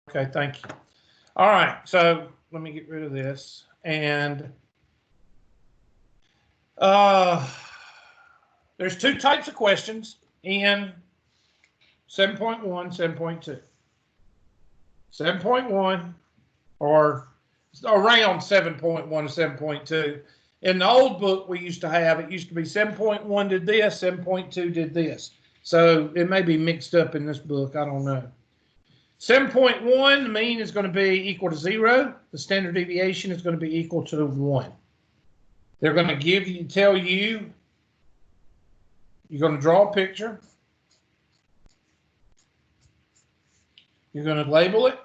Okay, thank you. All right, so let me get rid of this. And there's two types of questions in 7.1, 7.2. 7.1, or around 7.1 to 7.2. In the old book we used to have, it used to be 7.1 did this, 7.2 did this. So it may be mixed up in this book, I don't know. 7.1, the mean is going to be equal to 0. The standard deviation is going to be equal to 1. They're going to tell you, you're going to draw a picture. You're going to label it.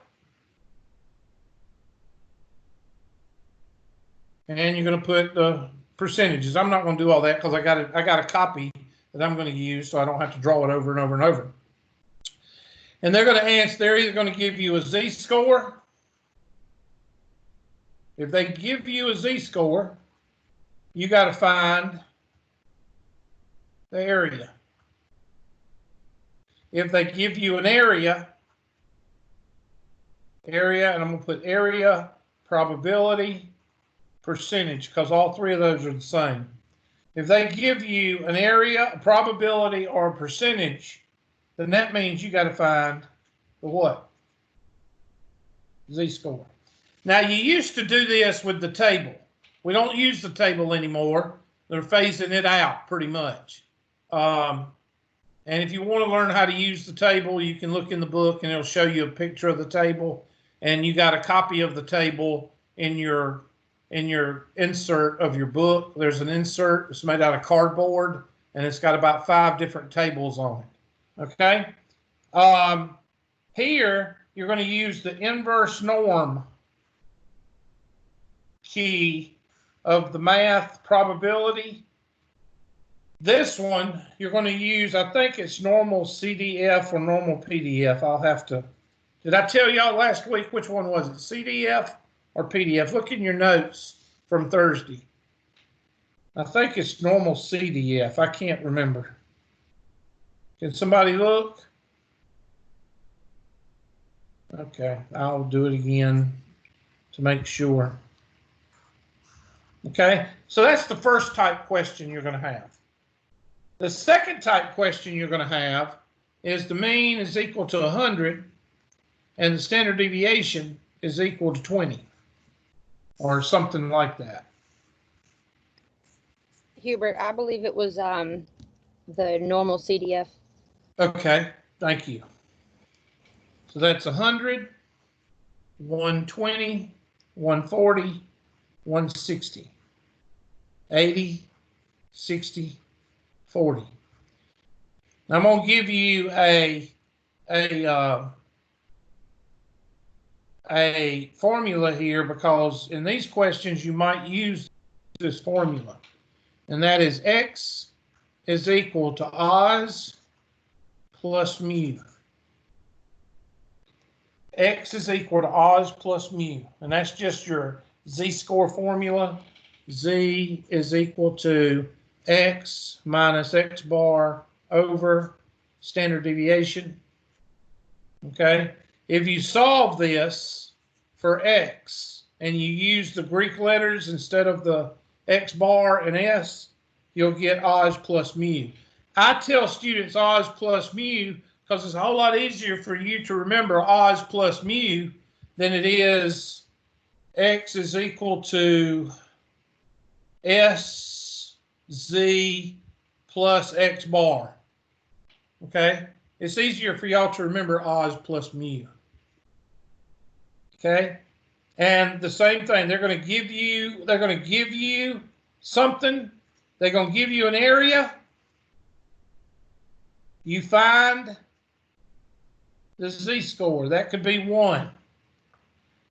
And you're going to put the percentages. I'm not going to do all that because I got a copy that I'm going to use, so I don't have to draw it over and over and over. And they're going to answer, they're either going to give you a z-score. If they give you a z-score, you got to find the area. If they give you an area, and I'm going to put area, probability, percentage, because all three of those are the same. If they give you an area, a probability, or a percentage, then that means you got to find the what? Z-score. Now, you used to do this with the table. We don't use the table anymore. They're phasing it out pretty much. And if you want to learn how to use the table, you can look in the book and it'll show you a picture of the table. And you got a copy of the table in your insert of your book. There's an insert. It's made out of cardboard, and it's got about 5 different tables on it. Okay? Here, you're going to use the inverse norm key of the math probability. This one, you're going to use, I think it's normal CDF or normal PDF. I'll have to, did I tell y'all last week which one was it, CDF or PDF? Look in your notes from Thursday. I think it's normal CDF. I can't remember. Can somebody look? Okay, I'll do it again to make sure. Okay, so that's the first type question you're going to have. The second type question you're going to have is the mean is equal to 100 and the standard deviation is equal to 20 or something like that. Hubert, I believe it was the normal CDF. Okay, thank you. So that's 100, 120, 140, 160, 80, 60, 40. Now I'm going to give you a formula here because in these questions you might use this formula, and that is X is equal to Oz plus mu. X is equal to Oz plus mu, and that's just your z-score formula. Z is equal to X minus X bar over standard deviation. Okay, if you solve this for X and you use the Greek letters instead of the X bar and S, you'll get Oz plus mu. I tell students Oz plus mu because it's a whole lot easier for you to remember Oz plus mu than it is X is equal to S Z plus X bar. Okay, it's easier for y'all to remember Oz plus mu. Okay, and the same thing, they're going to give you something. They're going to give you an area. You find the z-score. That could be 1.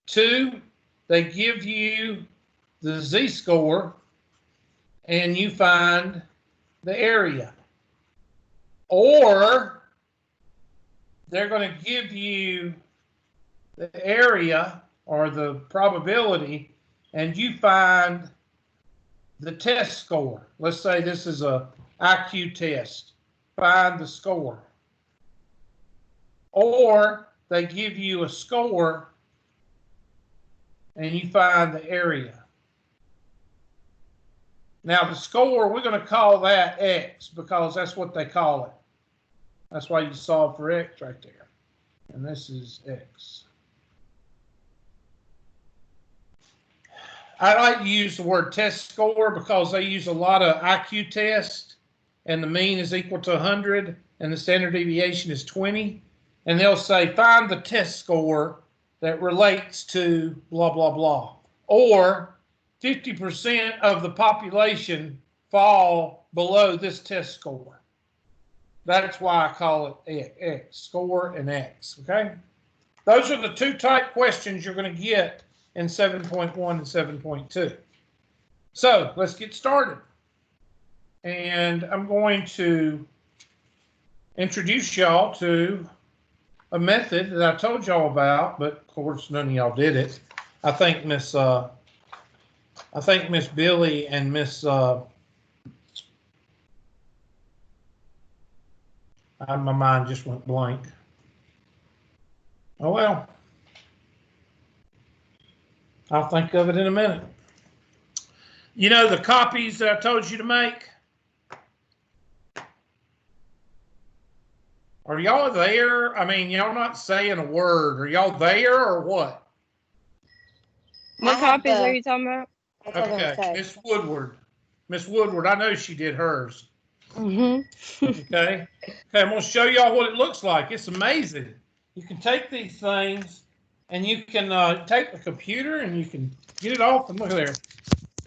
2, they give you the z-score and you find the area. Or they're going to give you the area or the probability and you find the test score. Let's say this is a IQ test. Find the score. Or they give you a score and you find the area. Now the score, we're going to call that X because that's what they call it. That's why you solve for X right there. And this is X. I like to use the word test score because they use a lot of IQ tests, and the mean is equal to 100 and the standard deviation is 20. And they'll say, find the test score that relates to blah, blah, blah. Or 50% of the population fall below this test score. That's why I call it X, score and X, okay? Those are the two type questions you're going to get in 7.1 and 7.2. So let's get started. And I'm going to introduce y'all to a method that I told y'all about, but of course none of y'all did it. I think Miss Billy and Miss my mind just went blank. Oh well. I'll think of it in a minute. You know the copies that I told you to make? Are y'all there? I mean, y'all not saying a word. Are y'all there or what? What copies are you talking about? Okay, Miss Woodward. Miss Woodward, I know she did hers. Mm-hmm. Okay. Okay, I'm going to show y'all what it looks like. It's amazing. You can take these things and you can take the computer and you can get it off and look at there.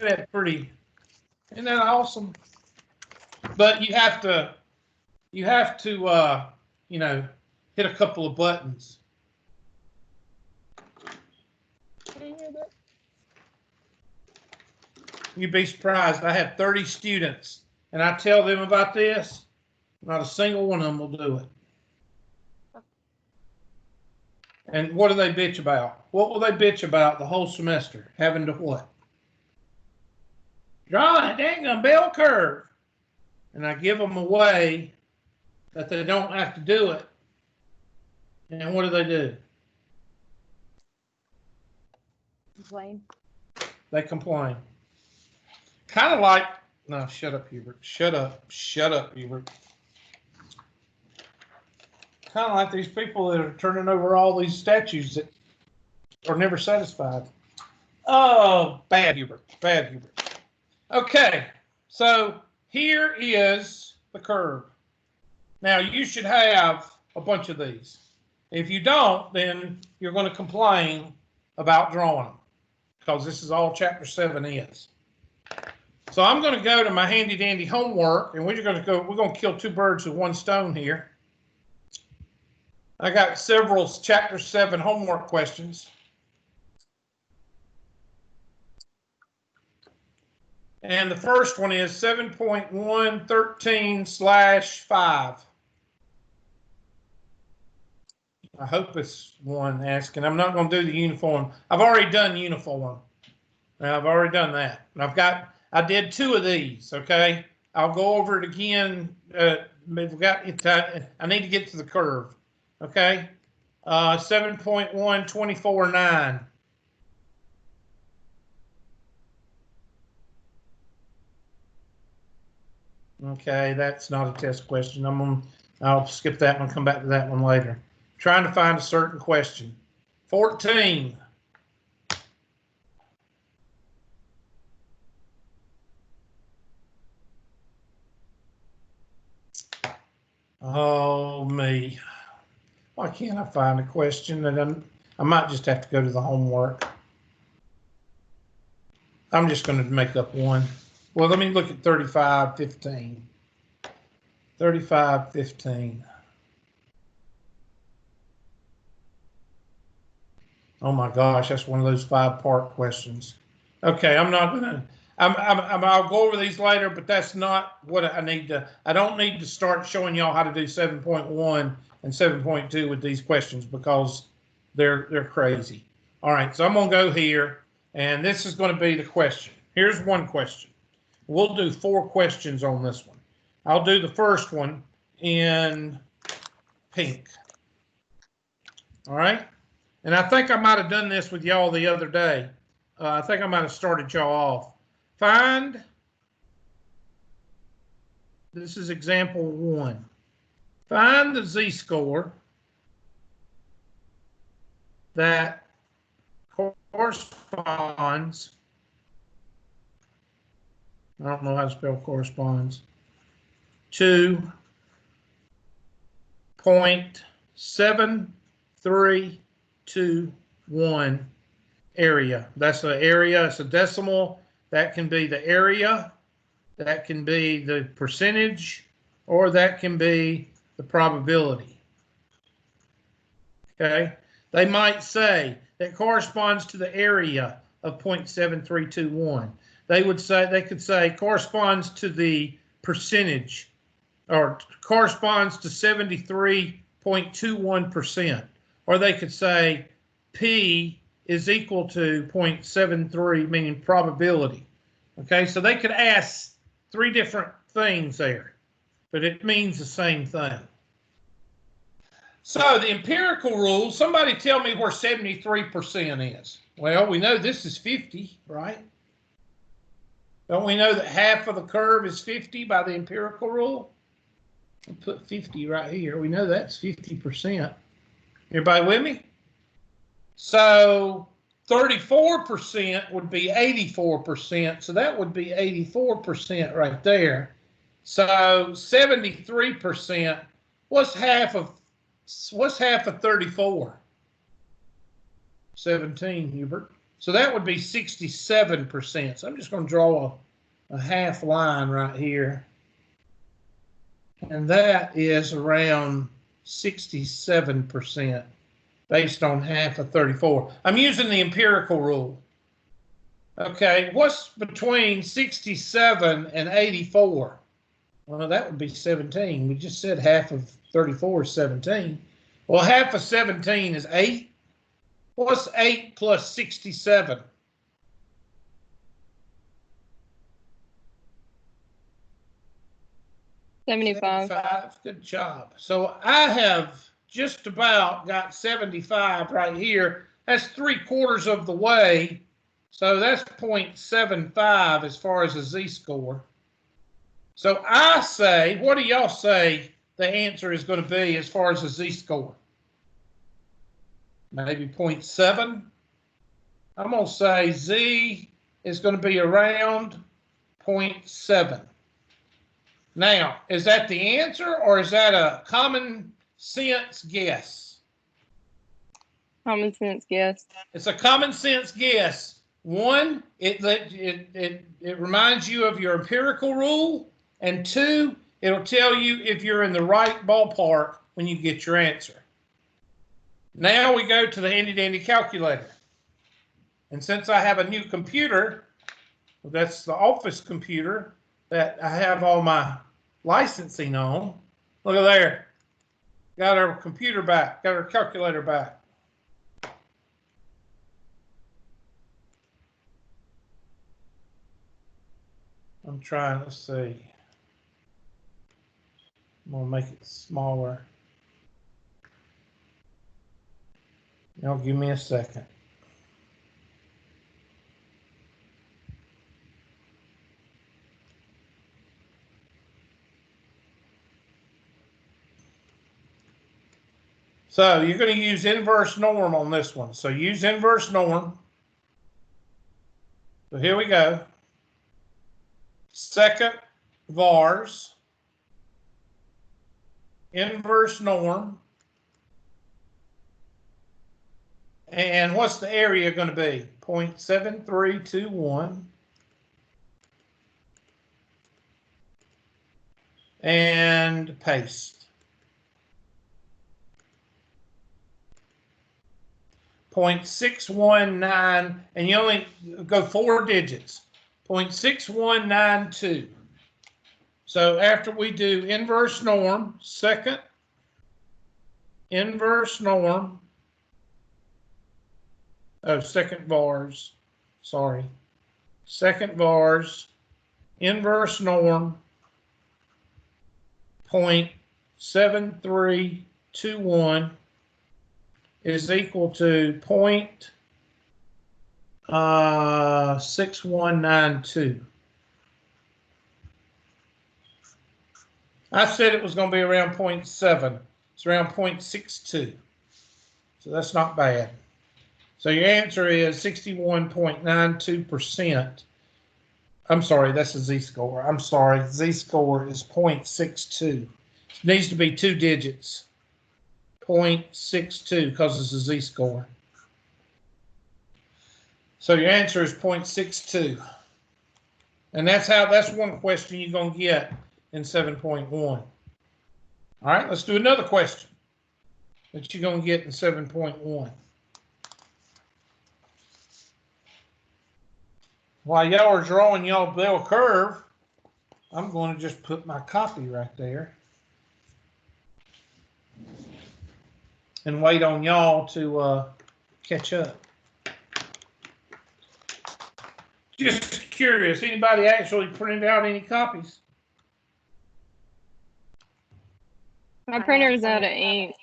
Isn't that pretty? Isn't that awesome? But you have to you know, hit a couple of buttons. Can you hear that? You'd be surprised. I have 30 students and I tell them about this. Not a single one of them will do it. And what do they bitch about? What will they bitch about the whole semester? Having to what? Draw a dang bell curve. And I give them a way that they don't have to do it. And what do? Complain. They complain. Kind of like, no, shut up, Hubert. Shut up, Hubert. Kind of like these people that are turning over all these statues that are never satisfied. Oh, bad Hubert, bad Hubert. Okay, so here is the curve. Now you should have a bunch of these. If you don't, then you're going to complain about drawing them because this is all Chapter 7 is. So I'm going to go to my handy dandy homework, and we're going to kill two birds with one stone here. I got several Chapter 7 homework questions. And the first one is 7.113/5. I hope it's one asking. I'm not going to do the uniform. I've already done uniform. I've already done that. And I did two of these, okay? I'll go over it again. I need to get to the curve, okay? 7.124/9. Okay, that's not a test question. I'll skip that one, come back to that one later. Trying to find a certain question. 14. Oh, me. Why can't I find a question? And I might just have to go to the homework. I'm just going to make up one. Well, let me look at 35.15. 35.15. Oh my gosh, that's one of those 5-part questions. Okay, I'm not gonna. I'll go over these later, but that's not what I need to. I don't need to start showing y'all how to do 7.1 and 7.2 with these questions because they're crazy. All right, so I'm gonna go here, and this is going to be the question. Here's one question. We'll do 4 questions on this one. I'll do the first one in pink. All right. And I think I might have done this with y'all the other day. I think I might have started y'all off. Find, this is example 1. Find the z-score that corresponds, I don't know how to spell corresponds, to 0.7321 area. That's the area, it's a decimal. That can be the area, that can be the percentage, or that can be the probability. Okay, they might say that corresponds to the area of 0.7321. They could say corresponds to the percentage, or corresponds to 73.21%. Or they could say P is equal to 0.73, meaning probability. Okay, so they could ask 3 different things there, but it means the same thing. So the empirical rule, somebody tell me where 73% is. Well, we know this is 50, right? Don't we know that half of the curve is 50 by the empirical rule? We'll put 50 right here. We know that's 50%. Everybody with me? So 34% would be 84%. So that would be 84% right there. So 73%, what's half of 34? 17, Hubert. So that would be 67%. So I'm just going to draw a half line right here. And that is around 67% based on half of 34. I'm using the empirical rule. Okay, what's between 67 and 84? Well, that would be 17. We just said half of 34 is 17. Well, half of 17 is 8. What's 8 plus 67? 75. Good job. So I have just about got 75 right here. That's 3/4 of the way. So that's 0.75 as far as a z-score. So I say, what do y'all say the answer is going to be as far as a z-score? Maybe 0.7. I'm going to say z is going to be around 0.7. Now, is that the answer or is that a common sense guess? Common sense guess. It's a common sense guess. One, it reminds you of your empirical rule, and 2, it'll tell you if you're in the right ballpark when you get your answer. Now we go to the handy dandy calculator. And since I have a new computer, that's the office computer that I have all my licensing on. Look at there. Got our computer back, got our calculator back. I'm trying, let's see. I'm gonna make it smaller. Y'all give me a second. So you're going to use inverse norm on this one. So use inverse norm. So here we go. Second vars, inverse norm. And what's the area going to be? 0.7321. And paste. 0.619, and you only go 4 digits. 0.6192. So after we do inverse norm, second inverse norm, second vars, sorry. Second vars, inverse norm, 0.7321, is equal to 0.6192. I said it was going to be around 0.7. It's around 0.62. So that's not bad. So your answer is 61.92%. I'm sorry, that's a z-score. I'm sorry, z-score is 0.62. It needs to be 2 digits. 0.62 because it's a z-score. So your answer is 0.62. And that's one question you're going to get in 7.1. All right, let's do another question that you're going to get in 7.1. While y'all are drawing y'all bell curve, I'm going to just put my copy right there and wait on y'all to catch up. Just curious, anybody actually printed out any copies? My printer's out of ink.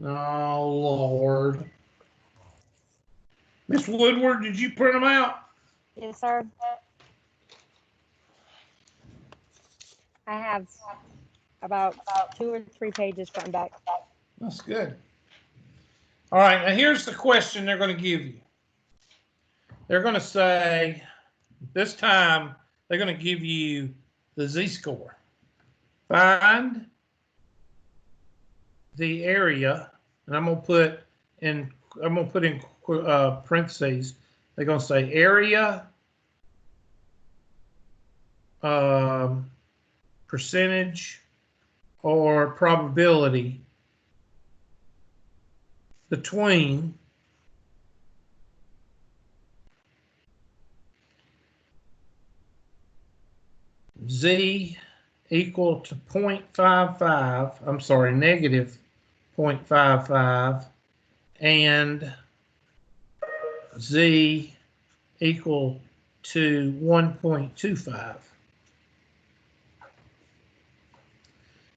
Oh, Lord. Miss Woodward, did you print them out? Yes, sir. I have about 2 or 3 pages front and back. That's good. All right, now here's the question they're going to give you. They're going to say, this time, they're going to give you the z-score. Find the area, and I'm going to put in parentheses. They're going to say area, percentage, or probability between z equal to 0.55, I'm sorry, negative 0.55, and z equal to 1.25.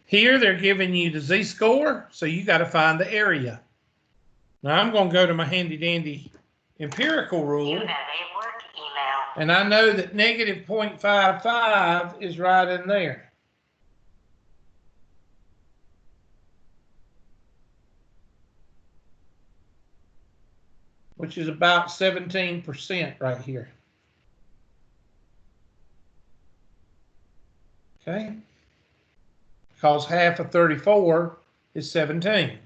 Here they're giving you the z-score, so you got to find the area. Now I'm going to go to my handy dandy empirical rule. You have a work email. And I know that negative 0.55 is right in there. Which is about 17% right here. Okay? Because half of 34 is 17.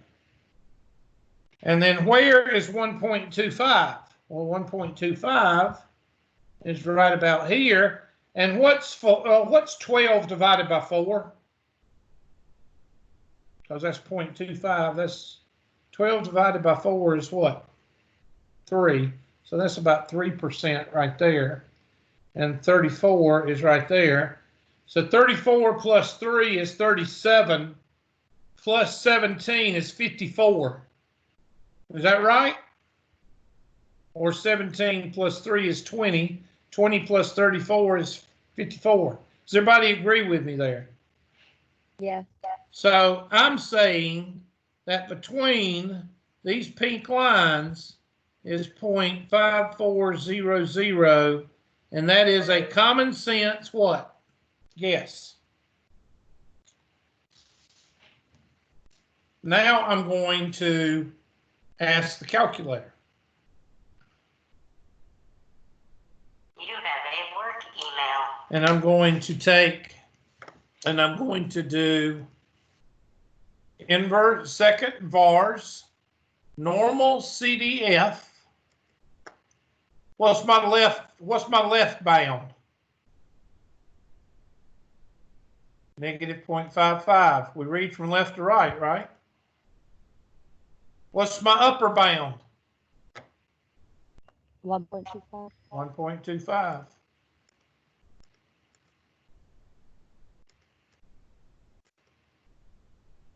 And then where is 1.25? Well, 1.25 is right about here. And what's 12 divided by 4? Because that's 0.25. That's 12 divided by 4 is what? 3. So that's about 3% right there. And 34 is right there. So 34 plus 3 is 37. Plus 17 is 54. Is that right? Or 17 plus 3 is 20. 20 plus 34 is 54. Does everybody agree with me there? Yeah. So I'm saying that between these pink lines is 0.5400, and that is a common sense what? Guess. Now I'm going to ask the calculator. You have a work email. And I'm going to take, and I'm going to do invert second vars, normal CDF. What's my left bound? Negative 0.55. We read from left to right, right? What's my upper bound? 1.25. 1.25.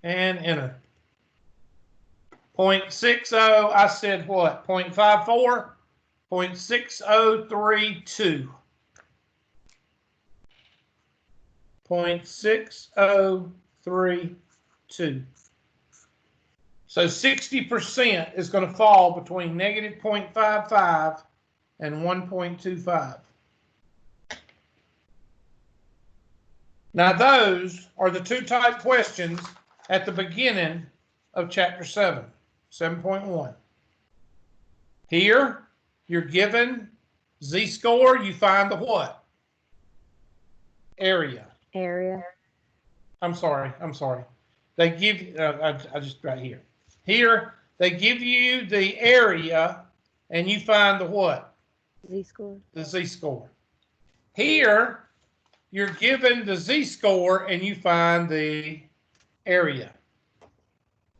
And enter. 0.60, I said what? 0.54? 0.6032. 0.6032. So 60% is going to fall between negative 0.55 and 1.25. Now, those are the two type questions at the beginning of chapter 7, 7.1. Here, you're given z-score, you find the what? Area. I'm sorry. They give, I just right here. Here, they give you the area, and you find the what? Z-score. The z-score. Here, you're given the z-score, and you find the area.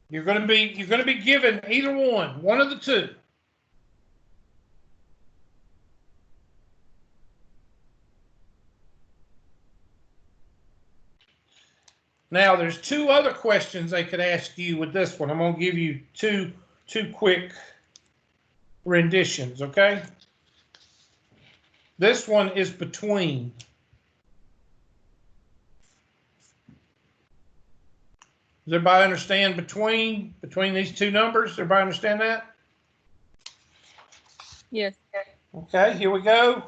You're going to be given either one of the two. Now, there's two other questions they could ask you with this one. I'm going to give you two quick renditions, okay? This one is between. Does everybody understand between these two numbers? Everybody understand that? Yes. Okay, here we go.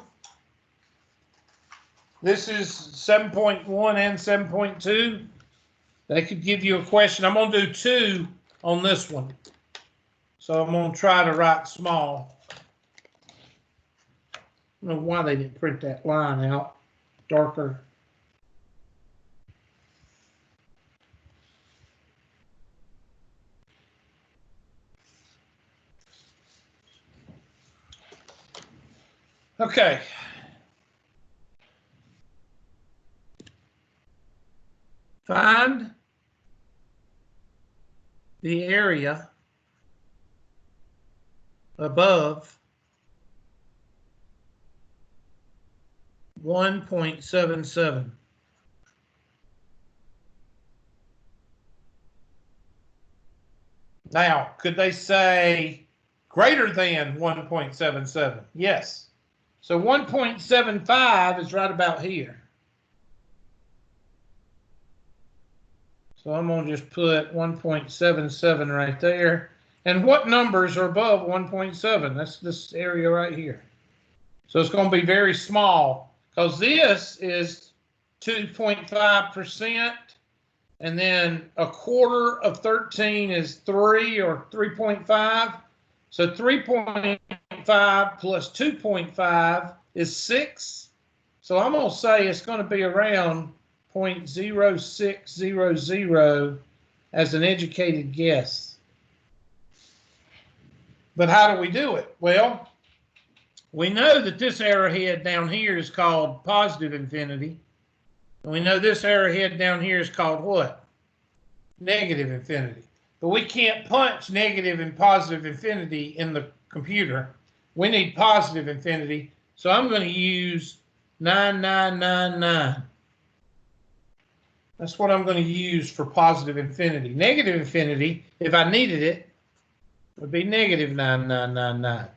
This is 7.1 and 7.2. They could give you a question. I'm going to do 2 on this one. So I'm going to try to write small. I don't know why they didn't print that line out darker. Okay. Find the area above 1.77. Now, could they say greater than 1.77? Yes. So 1.75 is right about here. So I'm going to just put 1.77 right there. And what numbers are above 1.7? That's this area right here. So it's going to be very small because this is 2.5%. And then a quarter of 13 is 3 or 3.5. So 3.5 plus 2.5 is 6. So I'm going to say it's going to be around 0.0600 as an educated guess. But how do we do it? Well, we know that this arrowhead down here is called positive infinity. And we know this arrowhead down here is called what? Negative infinity. But we can't punch negative and positive infinity in the computer. We need positive infinity. So I'm going to use 9999. That's what I'm going to use for positive infinity. Negative infinity, if I needed it, would be negative 9999.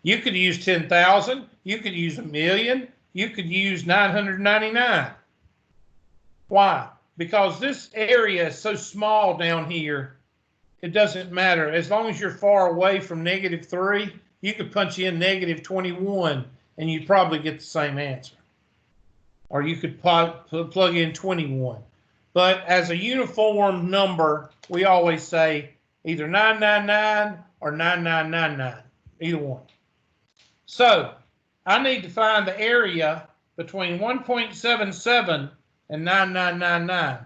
You could use 10,000. You could use 1,000,000. You could use 999. Why? Because this area is so small down here, it doesn't matter. As long as you're far away from -3, you could punch in -21 and you'd probably get the same answer. Or you could plug in 21. But as a uniform number, we always say either 999 or 9999, either one. So I need to find the area between 1.77 and 9999.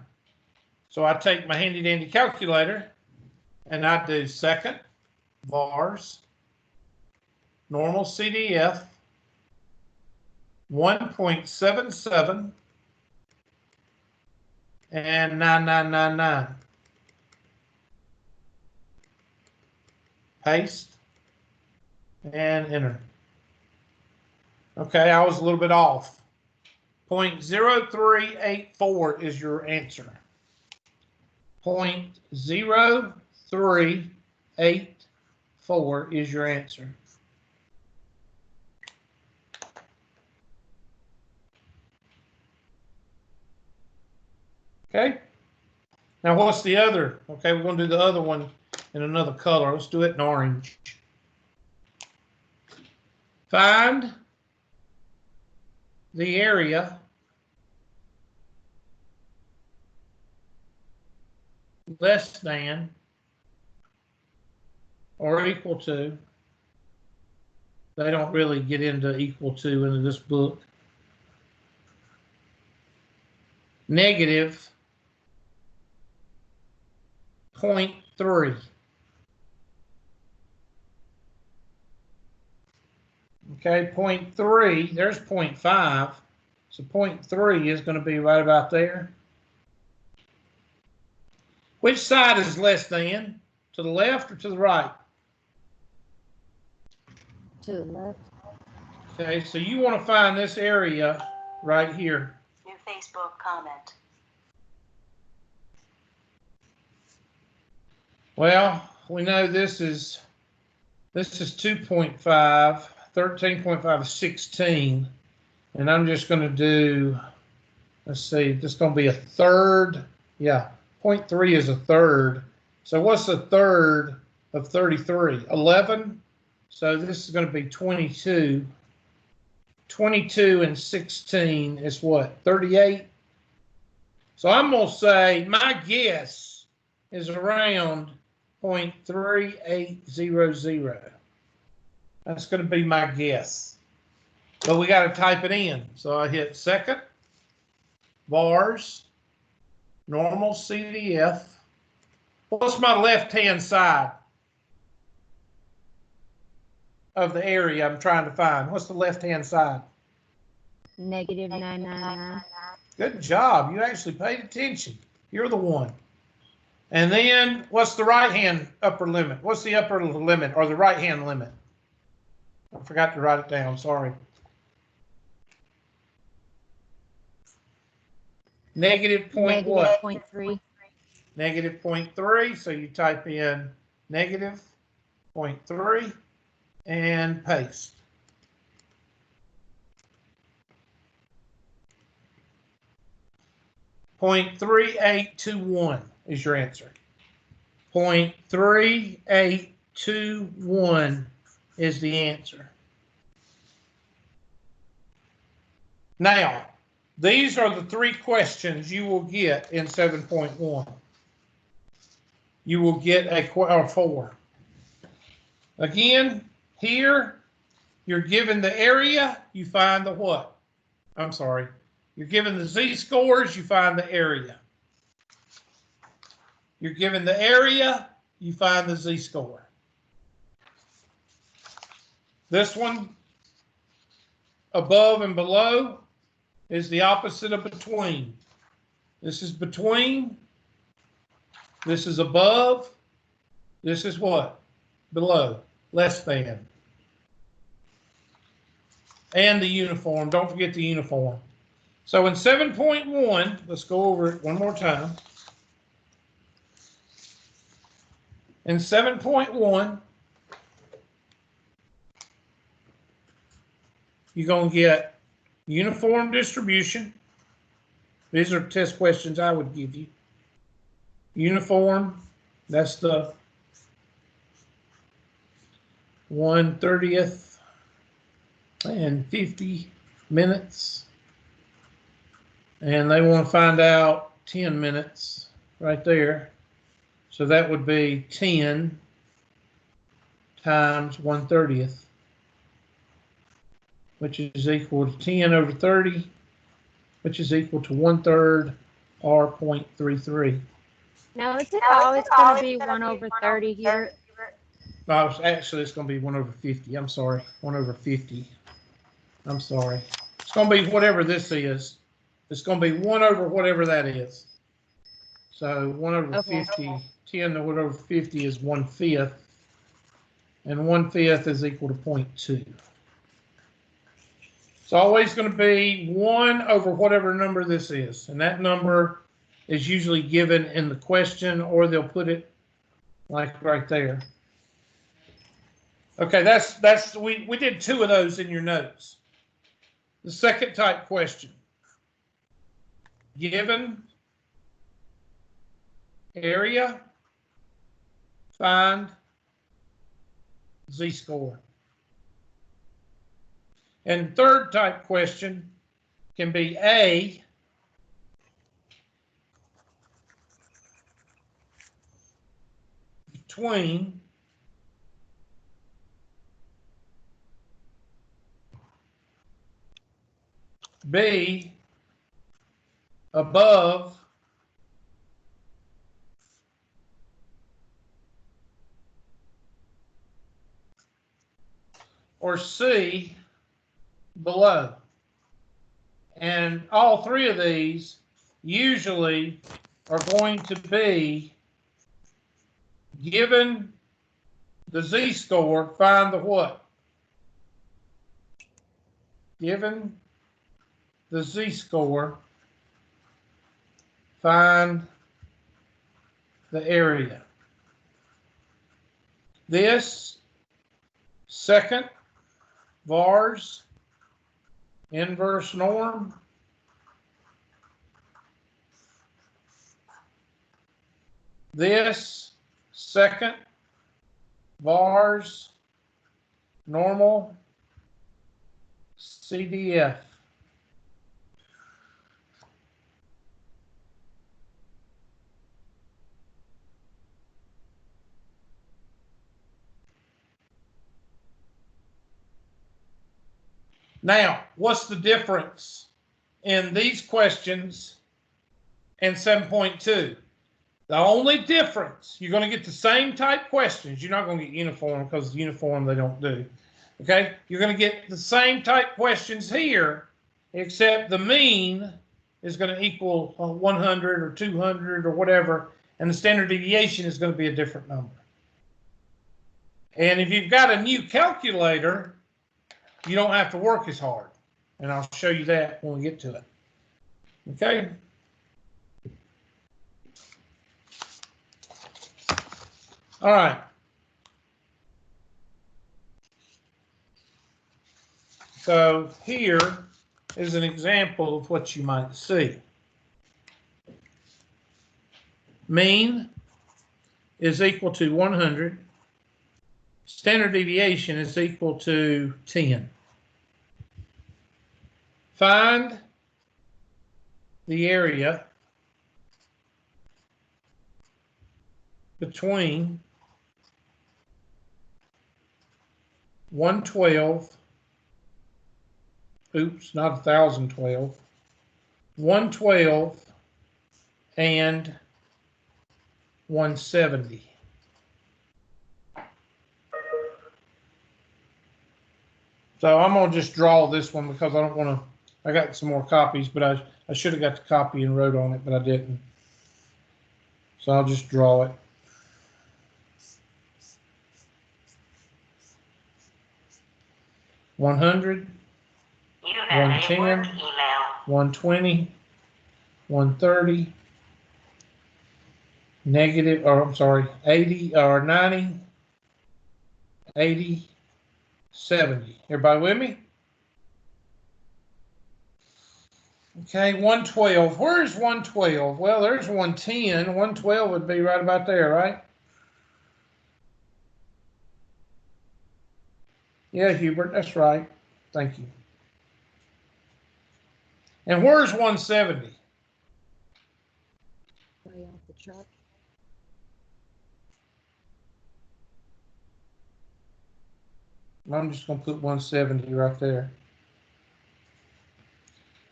So I take my handy dandy calculator and I do second, vars, normal CDF, 1.77, and 9999. Paste and enter. Okay, I was a little bit off. 0.0384 is your answer. 0.0384 is your answer. Okay. Now what's the other? Okay, we're going to do the other one in another color. Let's do it in orange. Find the area less than or equal to. They don't really get into equal to in this book. Negative 0.3. Okay, 0.3, there's 0.5. So 0.3 is going to be right about there. Which side is less than? To the left or to the right? To the left. Okay, so you want to find this area right here. New Facebook comment. Well, we know this is 2.5, 13.5 is 16, and I'm just going to do, let's see, this is going to be a third. Yeah, 0.3 is a third. So what's a third of 33? 11. So this is going to be 22. 22 and 16 is what? 38. So I'm going to say my guess is around 0.3800. That's going to be my guess. But we got to type it in. So I hit second, bars, normal CDF. What's my left-hand side of the area I'm trying to find? What's the left-hand side? Negative 999. Good job. You actually paid attention. You're the one. And then what's the right-hand upper limit? What's the upper limit or the right-hand limit? I forgot to write it down. Sorry. Negative point what? 0.3. Negative 0.3. So you type in negative 0.3 and paste. .3821 is your answer. 0.3821 is the answer. Now, these are the three questions you will get in 7.1. You will get or 4. Again, here, you're given the area, you find the what? I'm sorry. You're given the z-scores, you find the area. You're given the area, you find the z-score. This one, above and below, is the opposite of between. This is between. This is above. This is what? Below. Less than. And the uniform. Don't forget the uniform. So in 7.1, let's go over it one more time. In 7.1, you're going to get uniform distribution. These are test questions I would give you. Uniform, that's the 1/30th and 50 minutes. And they want to find out 10 minutes right there. So that would be 10 times 1/30th, which is equal to 10 over 30, which is equal to 1/3 or 0.33. Now, is it always going to be 1 over 30 here? No, actually, it's going to be 1 over 50. I'm sorry. 1 over 50. I'm sorry. It's going to be whatever this is. It's going to be 1 over whatever that is. So 1 over 50, 10 to 1 over 50 is 1/5. And 1/5 is equal to 0.2. It's always going to be 1 over whatever number this is. And that number is usually given in the question, or they'll put it like right there. Okay, we did 2 of those in your notes. The second type question. Given area Find z-score. And third type question can be A, between B, above or C, below. And all three of these usually are going to be, given the z-score, find the what? Given the z-score, find the area. This second vars inverse norm this second vars normal CDF. Now, what's the difference in these questions and 7.2? The only difference, you're going to get the same type questions. You're not going to get uniform because uniform they don't do. Okay? You're going to get the same type questions here, except the mean is going to equal 100 or 200 or whatever, and the standard deviation is going to be a different number. And if you've got a new calculator, you don't have to work as hard. And I'll show you that when we get to it. Okay? All right. So here is an example of what you might see. Mean is equal to 100. Standard deviation is equal to 10. Find the area between 112, oops, not 1012, 112 and 170. So I'm going to just draw this one because I don't want to, I got some more copies, but I should have got the copy and wrote on it, but I didn't. So I'll just draw it. $100, $110, $120, $130, negative, or I'm sorry, 80 or 90, 80, 70. Everybody with me? Okay, 112. Where's 112? Well, there's 110. 112 would be right about there, right? Yeah, Hubert, that's right. Thank you. And where's 170? Way off the chart. I'm just going to put 170 right there.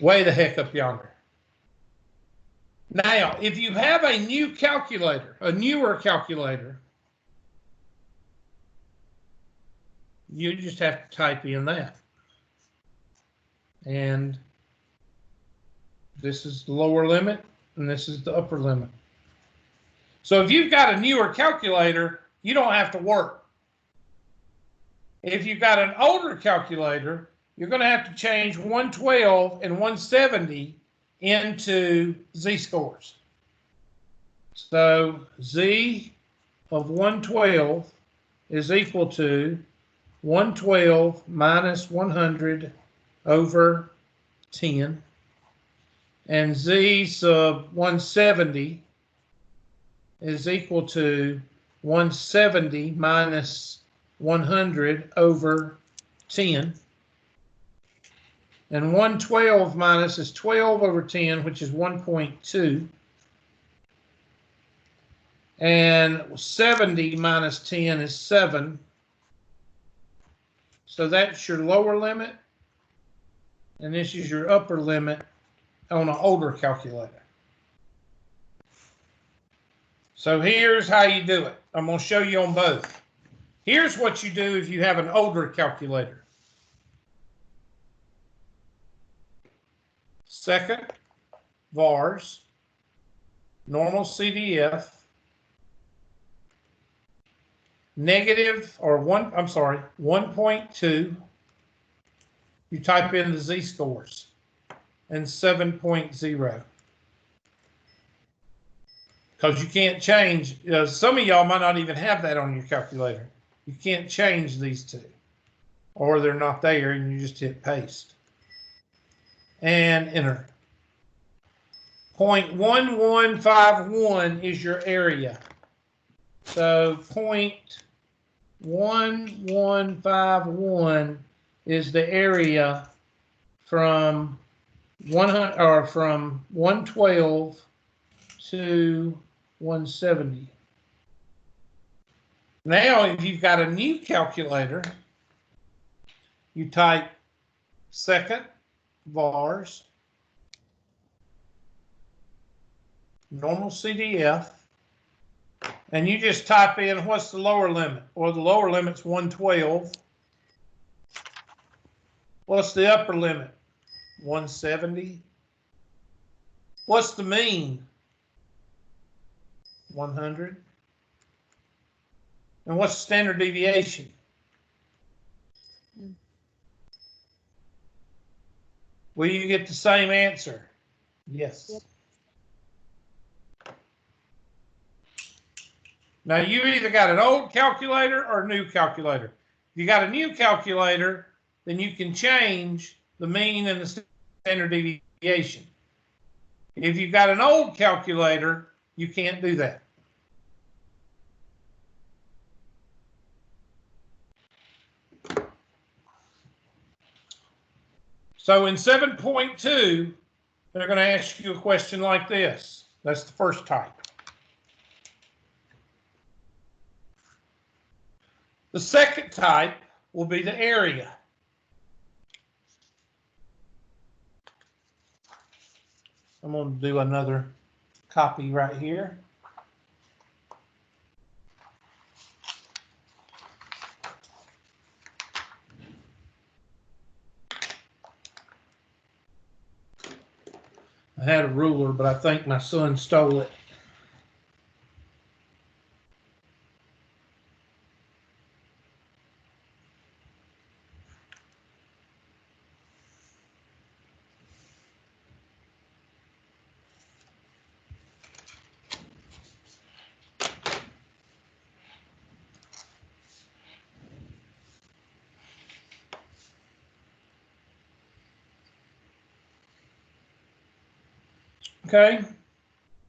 Way the heck up yonder. Now, if you have a new calculator, a newer calculator, you just have to type in that. And this is the lower limit, and this is the upper limit. So if you've got a newer calculator, you don't have to work. If you've got an older calculator, you're going to have to change 112 and 170 into z-scores. So z of 112 is equal to 112 minus 100 over 10. And z sub 170 is equal to 170 minus 100 over 10. And 112 minus is 12 over 10, which is 1.2. And 70 minus 10 is 7. So that's your lower limit. And this is your upper limit on an older calculator. So here's how you do it. I'm going to show you on both. Here's what you do if you have an older calculator. Second, vars, normal CDF, negative, or 1.2, you type in the z-scores, and 7.0. Because you can't change, some of y'all might not even have that on your calculator. You can't change these two, or they're not there, and you just hit paste. And enter. 0.1151 is your area. So 0.1151 is the area from 112 to 170. Now, if you've got a new calculator, you type second vars, normal CDF, and you just type in what's the lower limit. Well, the lower limit's 112. What's the upper limit? 170. What's the mean? 100. And what's the standard deviation? Will you get the same answer? Yes. Yep. Now, you either got an old calculator or a new calculator. If you got a new calculator, then you can change the mean and the standard deviation. If you've got an old calculator, you can't do that. So in 7.2, they're going to ask you a question like this. That's the first type. The second type will be the area. I'm going to do another copy right here. I had a ruler, but I think my son stole it. Okay,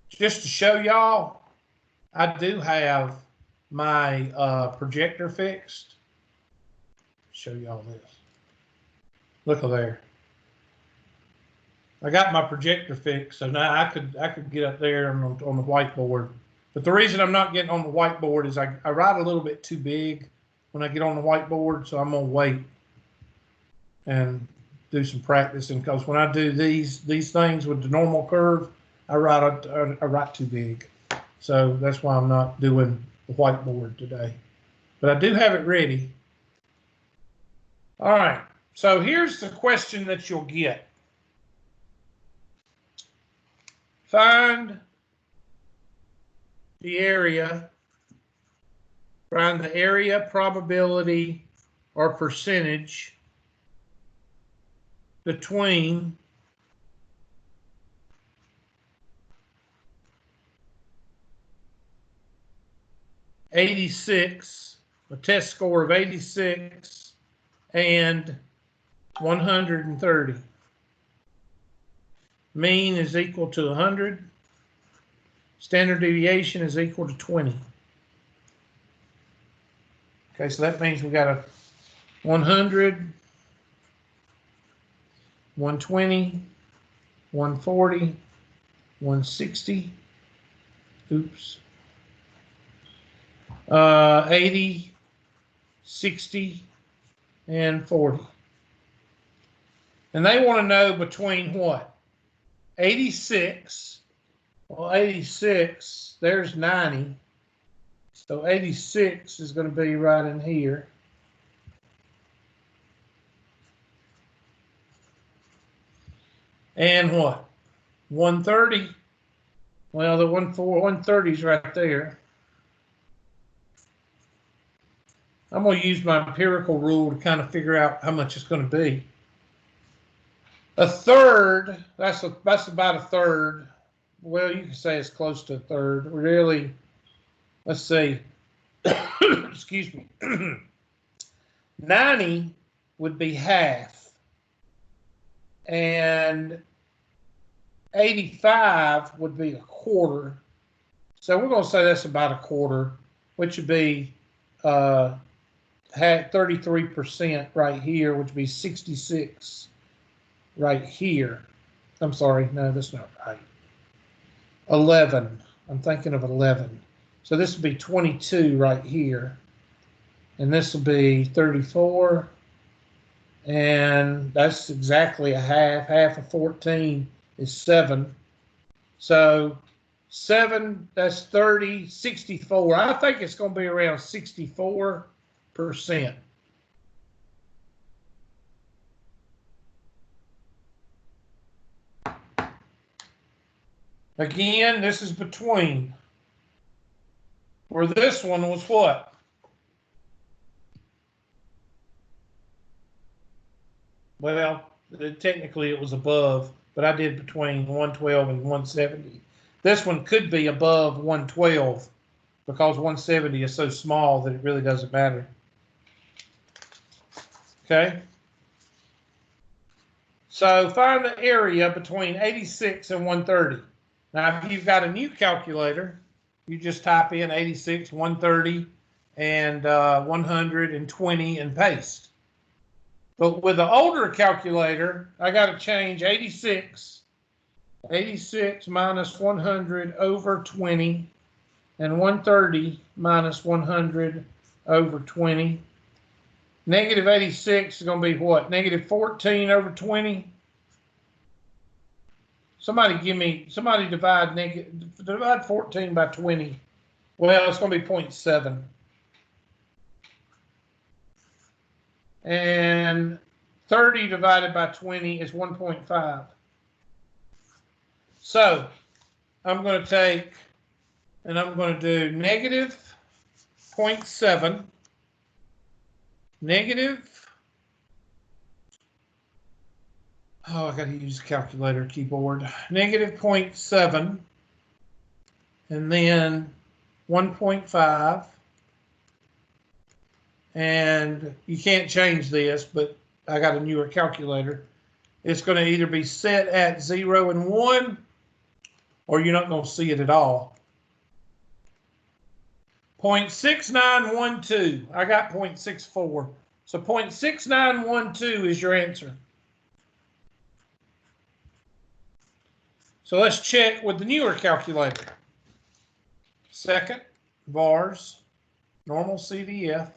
just to show y'all, I do have my projector fixed. Show y'all this. Look over there. I got my projector fixed, so now I could get up there on the whiteboard. But the reason I'm not getting on the whiteboard is I write a little bit too big when I get on the whiteboard, so I'm gonna wait and do some practicing, because when I do these things with the normal curve, I write too big. So that's why I'm not doing the whiteboard today. But I do have it ready. All right, so here's the question that you'll get. Find the area, find the area, probability, or percentage between (86), a test score of 86, and 130. Mean is equal to 100. Standard deviation is equal to 20. Okay, so that means we got a 100, 120, 140, 160. Oops. 80, 60, and 40. And they want to know between what? 86. Well, 86, there's 90. So 86 is going to be right in here. And what? 130. Well, the 130 is right there. I'm going to use my empirical rule to kind of figure out how much it's going to be. A third, that's about a third. Well, you can say it's close to a third. Really, let's see. Excuse me. 90 would be half. And 85 would be a quarter. So we're going to say that's about a quarter, which would be 33% right here, which would be 66 right here. I'm sorry, no, that's not right. 11. I'm thinking of 11. So this would be 22 right here. And this will be 34. And that's exactly a half. Half of 14 is 7. So 7, that's 30, 64. I think it's going to be around 64%. Again, this is between. Where this one was what? Well, technically it was above, but I did between 112 and 170. This one could be above 112 because 170 is so small that it really doesn't matter. Okay? So find the area between 86 and 130. Now, if you've got a new calculator, you just type in 86, 130, and 120 and paste. But with the older calculator, I got to change 86 minus 100 over 20, and 130 minus 100 over 20. Negative 86 is going to be what? Negative 14 over 20. Somebody divide 14 by 20. Well, it's going to be 0.7. And 30 divided by 20 is 1.5. So I'm going to take, and I'm going to do negative 0.7, I got to use the calculator keyboard, negative 0.7, and then 1.5. And you can't change this, but I got a newer calculator. It's going to either be set at 0 and 1, or you're not going to see it at all. 0.6912. I got 0.64. So 0.6912 is your answer. So let's check with the newer calculator. Second, VARS, normal CDF.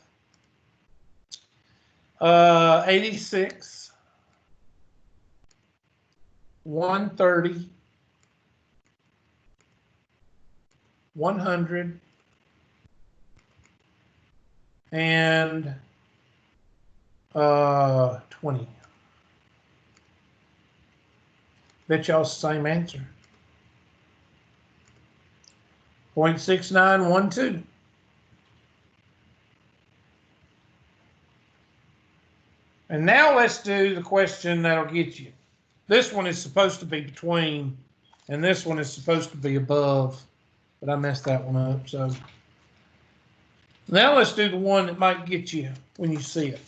86, 130, 100, and 20. Bet y'all it's the same answer. 0.6912. And now let's do the question that'll get you. This one is supposed to be between, and this one is supposed to be above, but I messed that one up. So now let's do the one that might get you when you see it.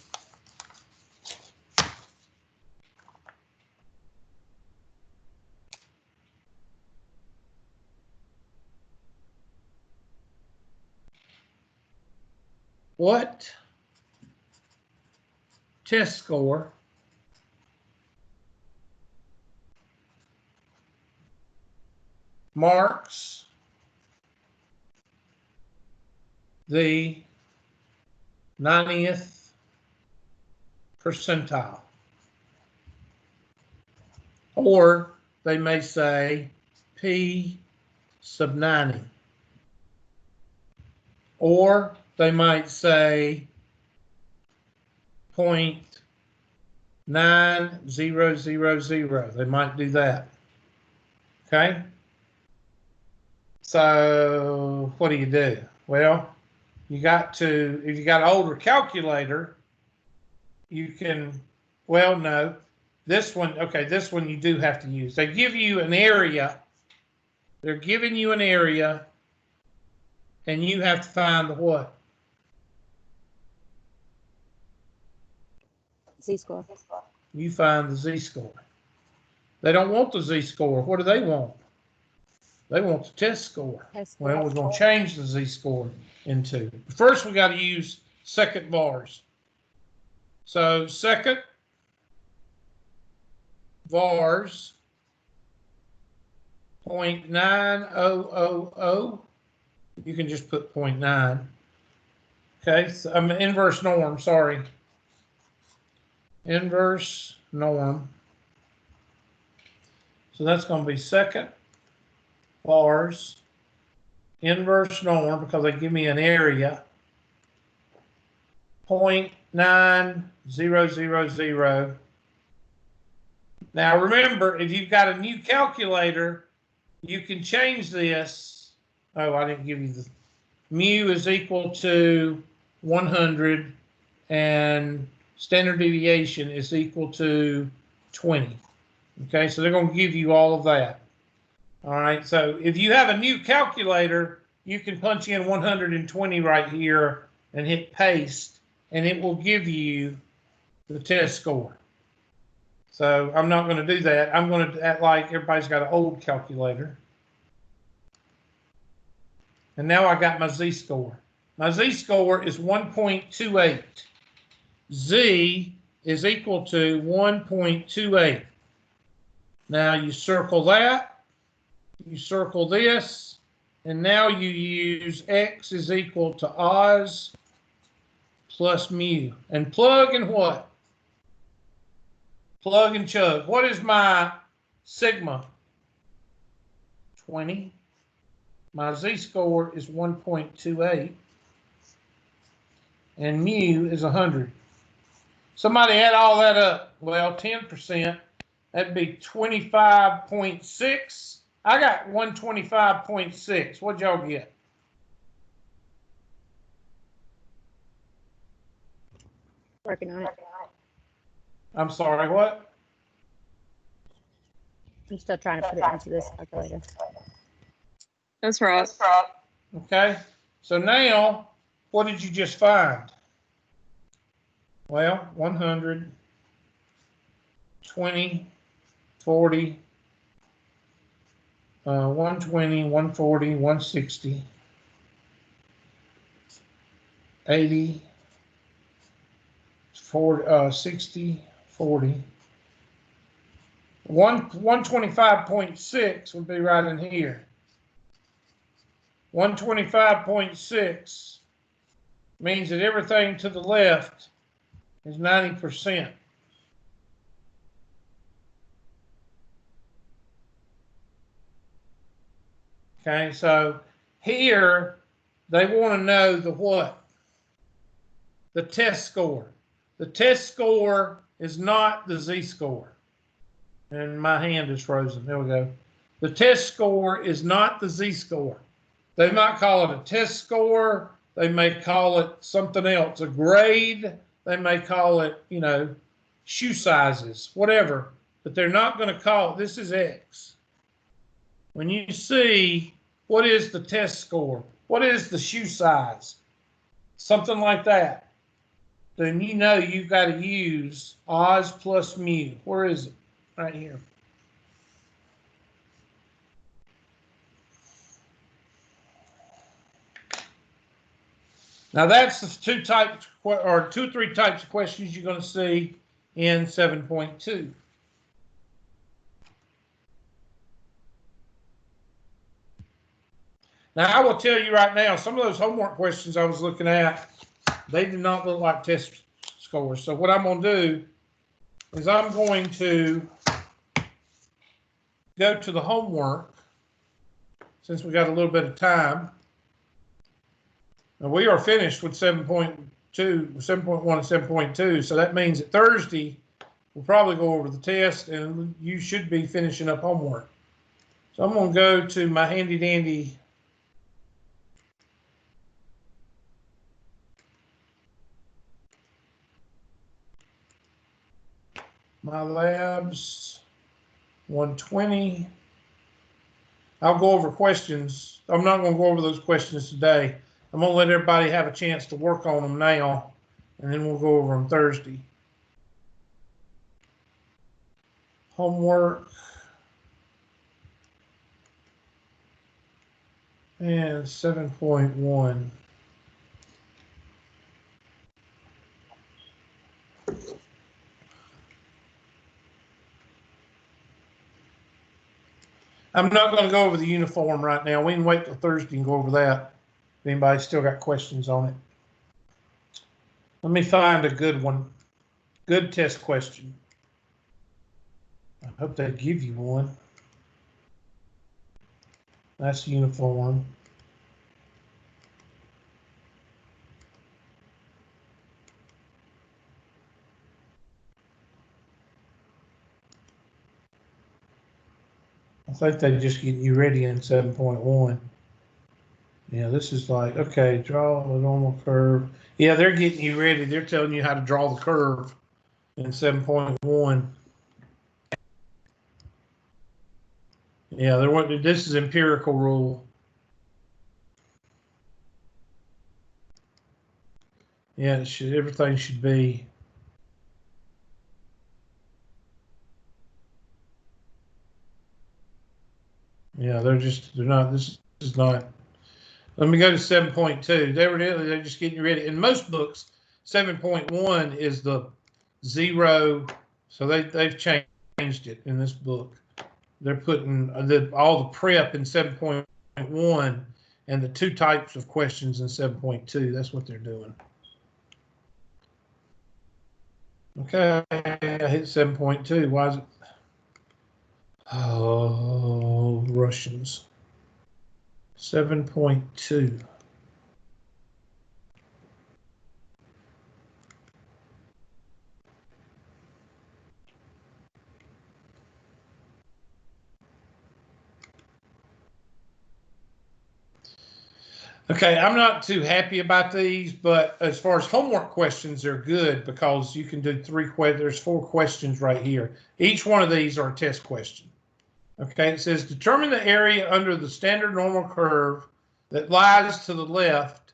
What test score marks the 90th percentile. Or they may say P sub 90. Or they might say 0.9000. They might do that. Okay? So what do? Well, you got to, if you got an older calculator, you can, well, no, this one, okay, this one you do have to use. They give you an area. They're giving you an area, and you have to find the what? Z-score. You find the Z-score. They don't want the Z-score. What do they want? They want the test score. Well, we're going to change the Z-score into. First, we got to use second bars. So second vars 0.9000. You can just put 0.9. Okay, so I'm inverse norm, sorry. Inverse norm. So that's going to be second vars inverse norm, because they give me an area, 0.9000. Now remember, if you've got a new calculator, you can change this. Oh, I didn't give you the mu is equal to 100 and standard deviation is equal to 20. Okay, so they're going to give you all of that. All right, so if you have a new calculator, you can punch in 120 right here and hit paste, and it will give you the test score. So I'm not going to do that. I'm going to act like everybody's got an old calculator. And now I got my Z-score. My Z-score is 1.28. Z is equal to 1.28. Now you circle that, you circle this, and now you use X is equal to Oz plus mu. And plug in what? Plug and chug. What is my sigma? 20. My Z-score is 1.28. And mu is 100. Somebody add all that up. Well, 10%, that'd be 25.6. I got 125.6. What'd y'all get? Working on it. I'm sorry, what? I'm still trying to put it into this calculator. That's right. Okay, so now, what did you just find? Well, 100, 20, 40, 120, 140, 160, 80, 40, 60, 40. 125.6 would be right in here. 125.6 means that everything to the left is 90%. Okay, so here they want to know the what? The test score. The test score is not the Z-score. And my hand is frozen. There we go. The test score is not the Z-score. They might call it a test score. They may call it something else, a grade. They may call it, you know, shoe sizes, whatever. But they're not going to call it, this is X. When you see what is the test score, what is the shoe size, something like that, then you know you've got to use Oz plus mu. Where is it? Right here. Now that's the two types or 2 or 3 types of questions you're going to see in 7.2. Now, I will tell you right now, some of those homework questions I was looking at, they did not look like test scores. So what I'm going to do is I'm going to go to the homework, since we got a little bit of time. Now, we are finished with 7.2, 7.1 and 7.2, so that means that Thursday we'll probably go over the test, and you should be finishing up homework. So I'm going to go to my handy dandy my labs 120. I'll go over questions. I'm not going to go over those questions today. I'm going to let everybody have a chance to work on them now, and then we'll go over them Thursday. Homework. And 7.1. I'm not going to go over the uniform right now. We can wait till Thursday and go over that. If anybody's still got questions on it. Let me find a good one. Good test question. I hope they give you one. That's uniform. I think they're just getting you ready in 7.1. Yeah, this is like, okay, draw a normal curve. Yeah, they're getting you ready. They're telling you how to draw the curve in 7.1. Yeah, this is empirical rule. Yeah, everything should be. Yeah, they're not, this is not. Let me go to 7.2. They're just getting you ready. In most books, 7.1 is the 0. So they've changed it in this book. They're putting all the prep in 7.1 and the 2 types of questions in 7.2. That's what they're doing. Okay, I hit 7.2. Why is it? Oh, Russians. 7.2. Okay, I'm not too happy about these, but as far as homework questions, they're good because you can do 3 questions. There's 4 questions right here. Each one of these are a test question. Okay, it says determine the area under the standard normal curve that lies to the left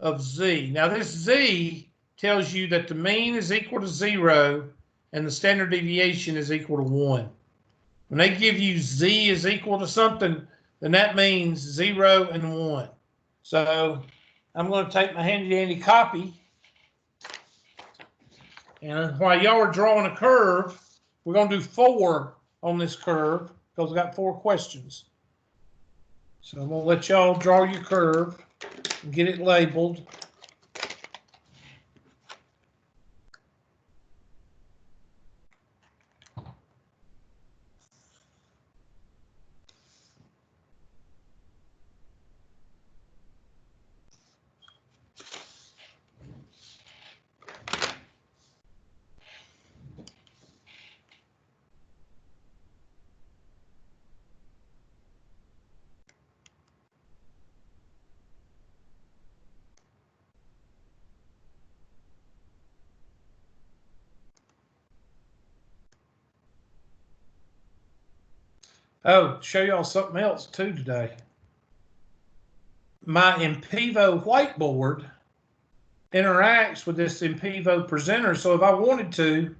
of Z. Now this Z tells you that the mean is equal to 0 and the standard deviation is equal to 1. When they give you Z is equal to something, then that means 0 and 1. So I'm going to take my handy dandy copy, and while y'all are drawing a curve, we're going to do 4 on this curve because we got 4 questions. So I'm going to let y'all draw your curve and get it labeled. Oh, show y'all something else too today. My Impivo whiteboard interacts with this Impivo presenter. So if I wanted to,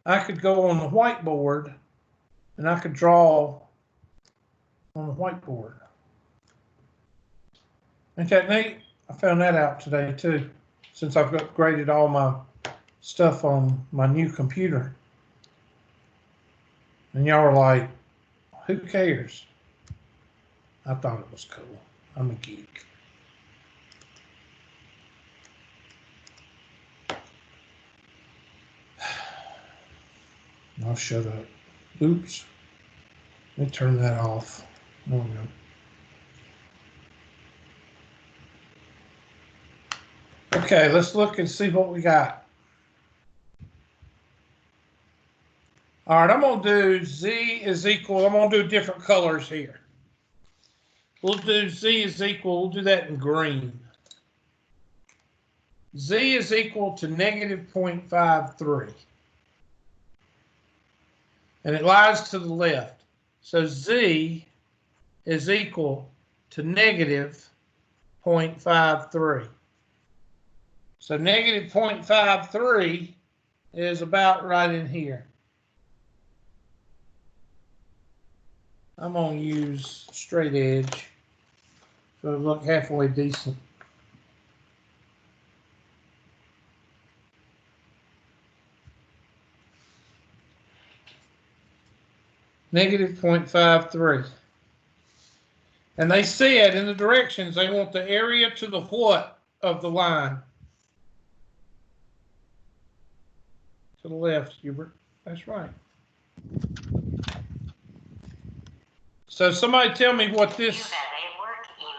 I could go on the whiteboard and I could draw on the whiteboard. Ain't that neat? I found that out today too. since I've upgraded all my stuff on my new computer. And y'all were like, who cares? I thought it was cool. I'm a geek. I'll shut up. Oops. Let me turn that off. There we go. Okay, let's look and see what we got. All right, I'm going to do Z is equal. I'm going to do different colors here. We'll do Z is equal. We'll do that in green. Z is equal to negative 0.53. And it lies to the left. So Z is equal to negative 0.53. So negative 0.53 is about right in here. I'm going to use straight edge so it'll look halfway decent. Negative 0.53. And they said in the directions they want the area to the what of the line? To the left, Hubert. That's right. So somebody tell me what this,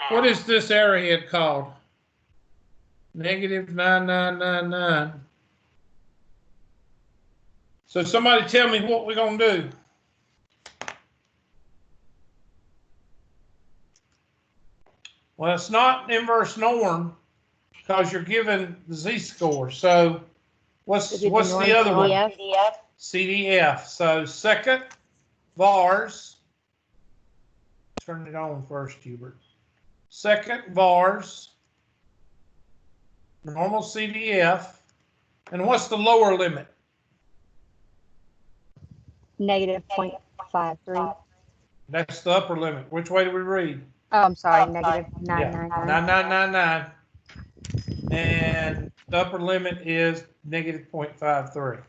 what is this arrowhead called? Negative 9999. So somebody tell me what we're going to do. Well, it's not inverse norm because you're given the z-score. So what's the other one? CDF. So second vars. Turn it on first, Hubert. Second vars. Normal CDF. And what's the lower limit? Negative 0.53. That's the upper limit. Which way do we read? Oh, I'm sorry, negative 999. 9999. And the upper limit is negative 0.53.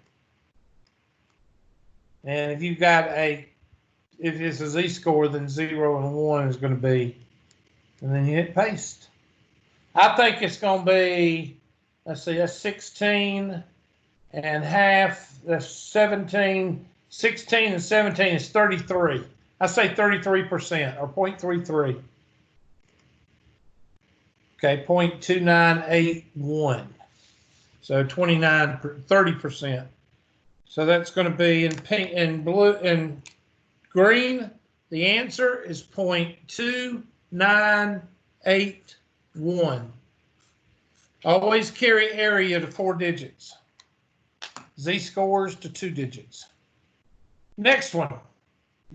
And if you've got if it's a z-score, then 0 and 1 is going to be, and then you hit paste. I think it's going to be, let's see, that's 16 and half, that's 17, 16 and 17 is 33. I say 33% or 0.33. Okay, 0.2981. So 30%. So that's going to be in pink and blue and green. The answer is 0.2981. Always carry area to 4 digits. Z-scores to 2 digits. Next one.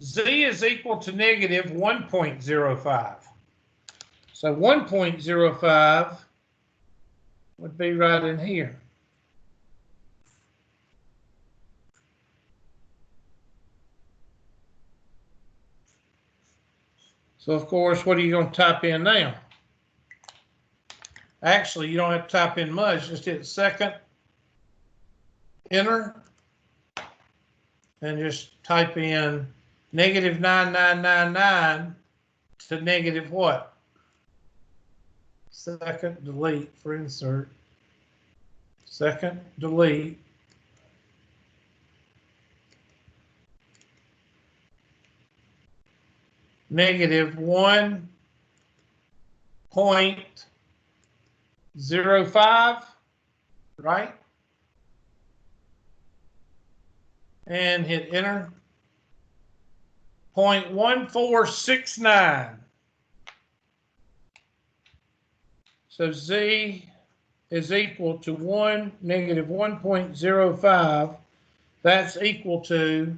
Z is equal to negative 1.05. So 1.05 would be right in here. So of course, what are you going to type in now? Actually, you don't have to type in much. Just hit second, enter, and just type in negative 9999 to negative what? Second, delete for insert. Second, delete. Negative 1.05, right? And hit enter. 0.1469. So Z is equal to negative 1.05. That's equal to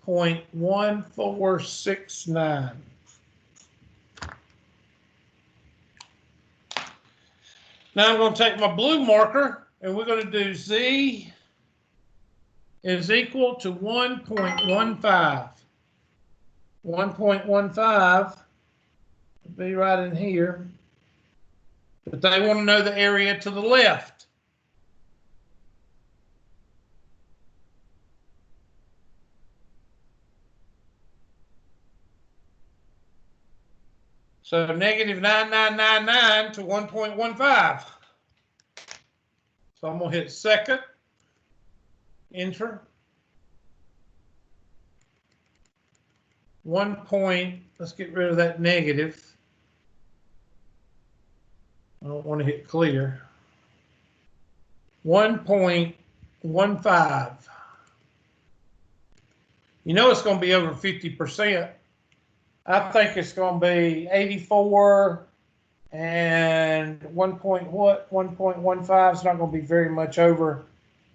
0.1469. Now I'm going to take my blue marker and we're going to do Z is equal to 1.15. 1.15 would be right in here. but they want to know the area to the left. So negative 9999 to 1.15. So I'm going to hit second, enter. 1 point, let's get rid of that negative. I don't want to hit clear. 1.15. You know it's going to be over 50%. I think it's going to be 84 and 1.15 is not going to be very much over.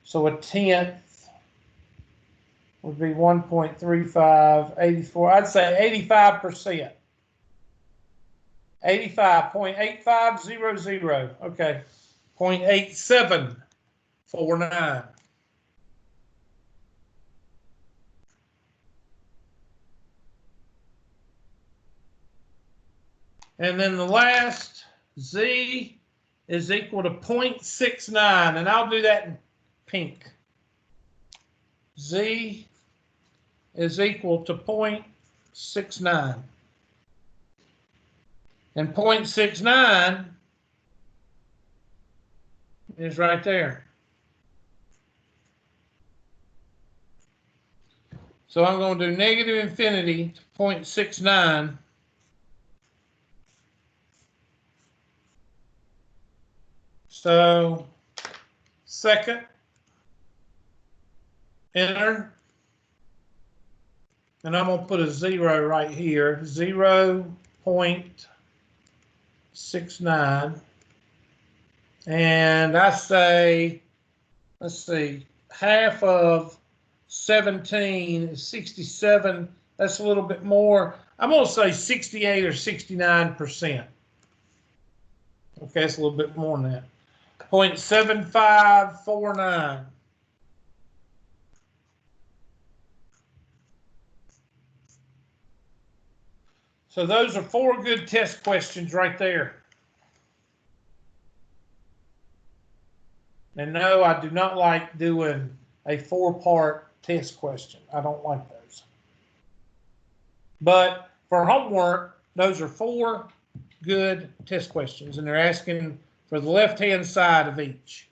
So a tenth would be 1.35, 84. I'd say 85%. 85.8500. Okay. 0.8749. And then the last, Z is equal to 0.69, and I'll do that in pink. Z is equal to 0.69. And 0.69 is right there. So I'm going to do negative infinity to 0.69. So second, enter, and I'm going to put a 0 right here, 0.69, and I say, let's see, half of 17 is 67, that's a little bit more. I'm going to say 68 or 69%. Okay, it's a little bit more than that. 0.7549. So those are 4 good test questions right there. And no, I do not like doing a 4-part test question. I don't like those. But for homework, those are 4 good test questions, and they're asking for the left-hand side of each.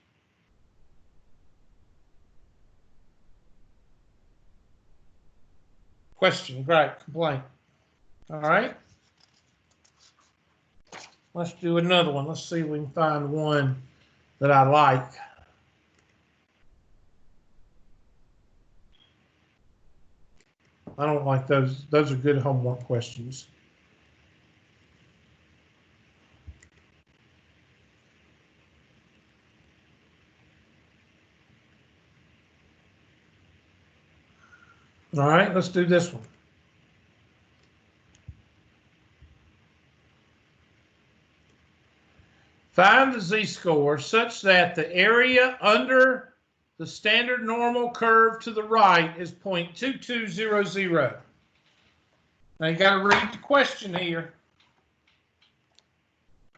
Question, great, complaint. All right. Let's do another one. Let's see if we can find one that I like. I don't like those. Those are good homework questions. All right, let's do this one. Find the z-score such that the area under the standard normal curve to the right is 0.2200. Now you got to read the question here.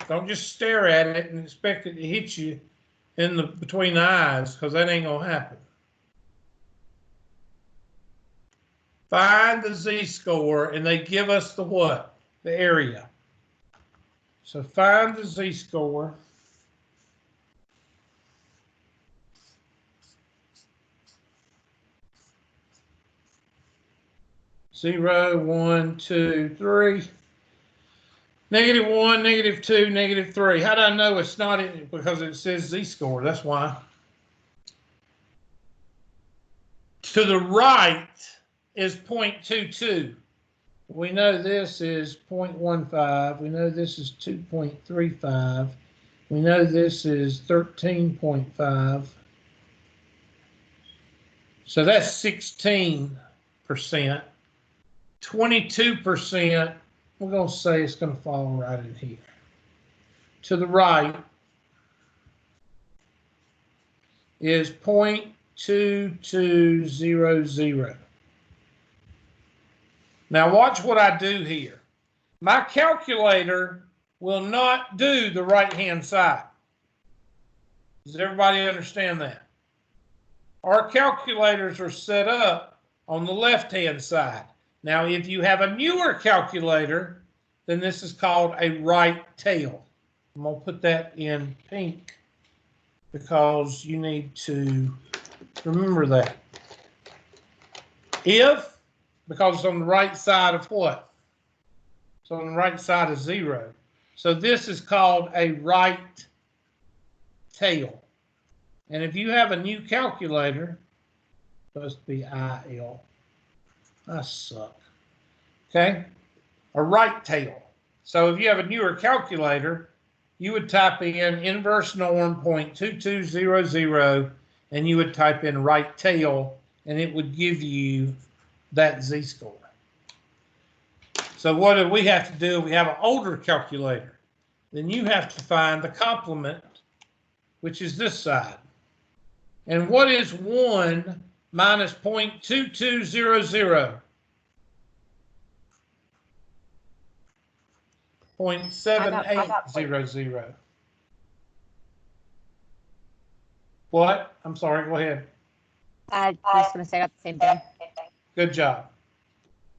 Don't just stare at it and expect it to hit you in the between the eyes, because that ain't gonna happen. Find the z-score, and they give us the what? The area. So find the z-score. Zero, 1, 2, 3. -1, -2, -3. How do I know it's not in? Because it says z-score. That's why. To the right is 0.22. We know this is 0.15. We know this is 2.35. We know this is 13.5. So that's 16%. 22%, we're going to say it's going to fall right in here. To the right is 0.2200. Now watch what I do here. My calculator will not do the right-hand side. Does everybody understand that? Our calculators are set up on the left-hand side. Now, if you have a newer calculator, then this is called a right tail. I'm going to put that in pink because you need to remember that. If, because it's on the right side of what? It's on the right side of 0. So this is called a right tail. And if you have a new calculator, supposed to be IL. I suck. Okay? A right tail. So if you have a newer calculator, you would type in inverse norm 0.2200 and you would type in right tail and it would give you that z-score. So what do we have to do? We have an older calculator. Then you have to find the complement, which is this side. And what is 1 minus 0.2200? 0.7800. What? I'm sorry, go ahead. I was going to say about the same thing. Good job.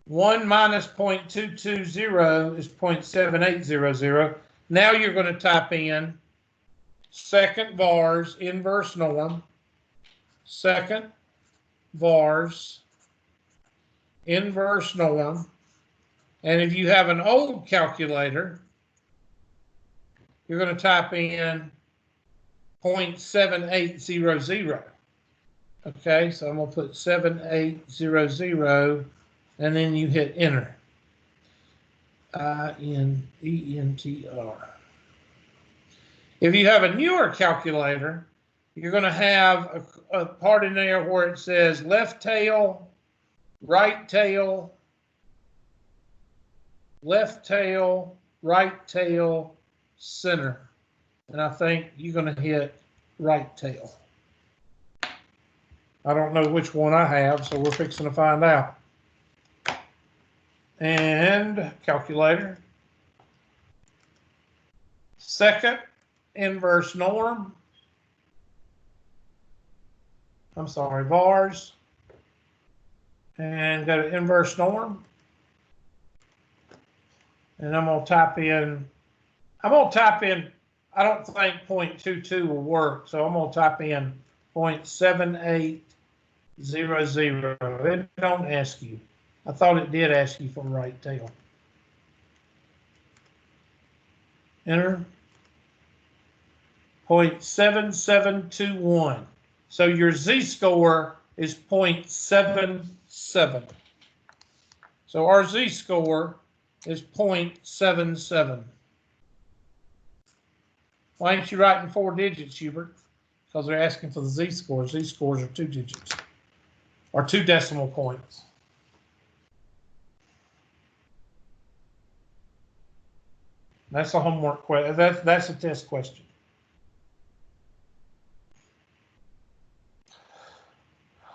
1 minus 0.220 is 0.7800. Now you're going to type in second vars inverse norm, second vars inverse norm. And if you have an old calculator, you're going to type in 0.7800. Okay, so I'm going to put 7800 and then you hit enter. INENTR. If you have a newer calculator, you're going to have a part in there where it says left tail, right tail, left tail, right tail, center. And I think you're going to hit right tail. I don't know which one I have, so we're fixing to find out. And calculator. Second inverse norm. I'm sorry, vars. And go to inverse norm. And I'm going to type in, I don't think 0.22 will work, so I'm going to type in 0.7800. It don't ask you. I thought it did ask you for right tail. Enter. 0.7721. So your z-score is 0.77. So our z-score is 0.77. Why ain't you writing 4 digits, Hubert? Because they're asking for the z-scores. Z-scores are 2 digits, or 2 decimal points. That's a homework question. That's a test question.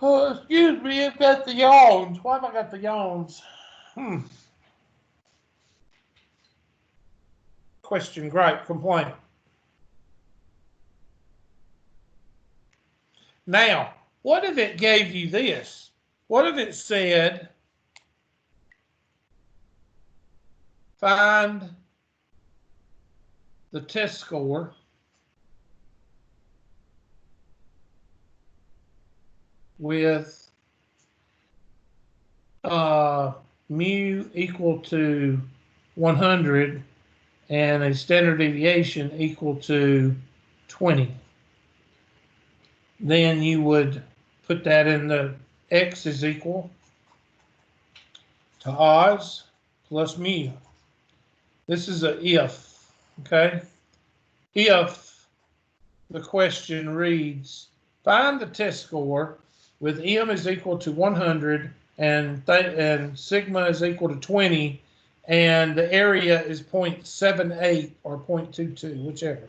Oh, excuse me, I've got the yawns. Why have I got the yawns? Question, gripe, complaint. Now, what if it gave you this? What if it said, find the test score with mu equal to 100 and a standard deviation equal to 20. Then you would put that in the x is equal to Oz plus mu. This is a if, okay? If the question reads, find the test score with m is equal to 100 and sigma is equal to 20 and the area is 0.78 or 0.22, whichever.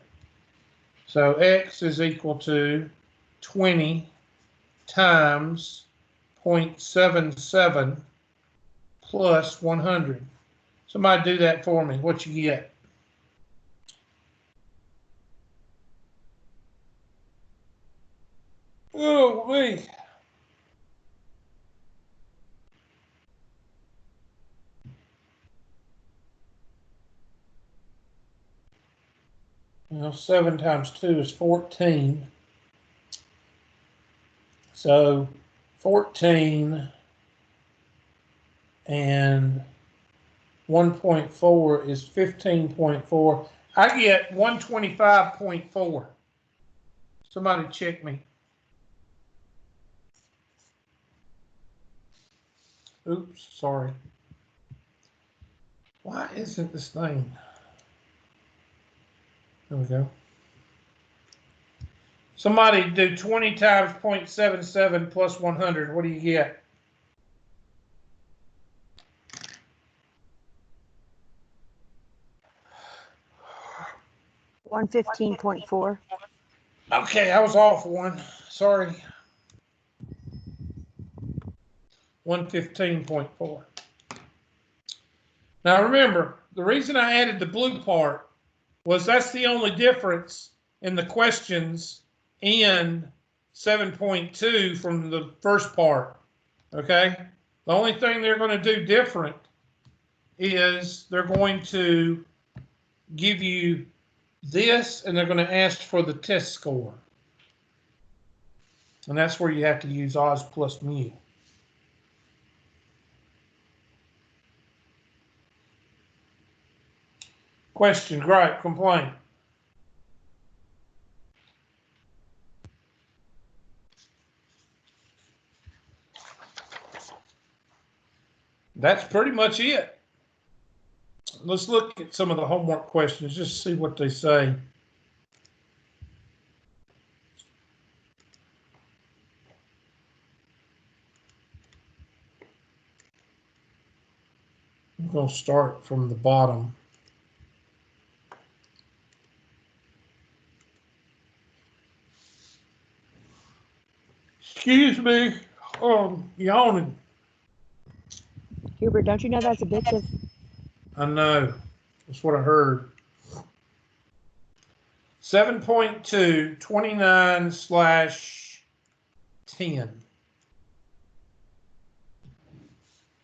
So x is equal to 20 times 0.77 plus 100. Somebody do that for me. What you get? Oh, me. Well, 7 times 2 is 14. So 14 and 1.4 is 15.4. I get 125.4. Somebody check me. Oops, sorry. Why isn't this thing? There we go. Somebody do 20 times 0.77 plus 100. What do you get? 115.4. Okay, I was off one. Sorry. 115.4. Now remember, the reason I added the blue part was that's the only difference in the questions in 7.2 from the first part. Okay? The only thing they're going to do different is they're going to give you this and they're going to ask for the test score. And that's where you have to use Oz plus mu. Question, gripe, complaint. That's pretty much it. Let's look at some of the homework questions, just see what they say. I'm going to start from the bottom. Excuse me, yawning. Hubert, don't you know that's addictive? I know. That's what I heard. 7.2, 29/10.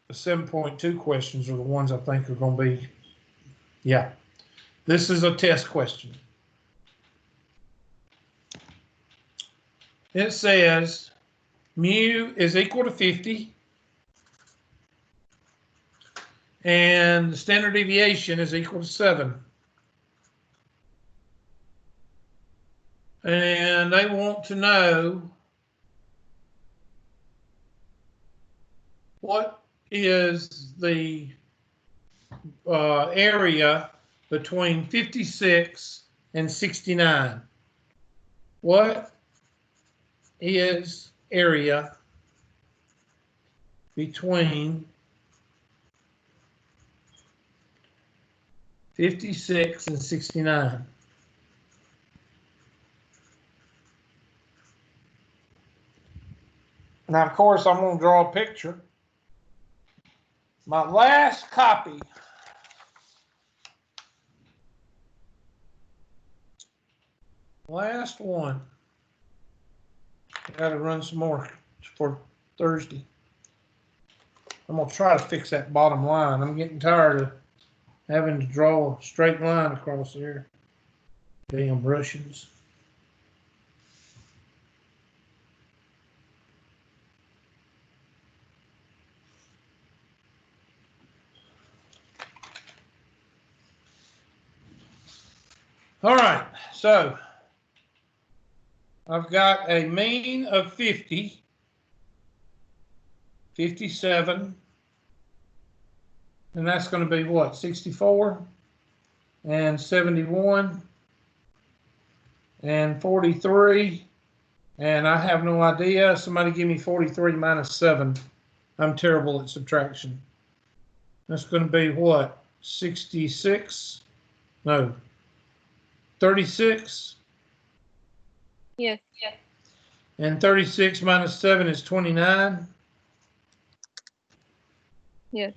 The 7.2 questions are the ones I think are going to be, yeah. This is a test question. It says mu is equal to 50 and the standard deviation is equal to 7. And they want to know what is the area between 56 and 69. What is area between 56 and 69? Now, of course, I'm going to draw a picture. My last copy last one. Got to run some more for Thursday. I'm going to try to fix that bottom line. I'm getting tired of having to draw a straight line across there. Damn Russians. All right, so I've got a mean of 50, 57, and that's going to be what, 64 and 71 and 43, and I have no idea. Somebody give me 43 minus 7. I'm terrible at subtraction. That's going to be what, 66? No, 36? Yes. And 36 minus 7 is 29? Yes.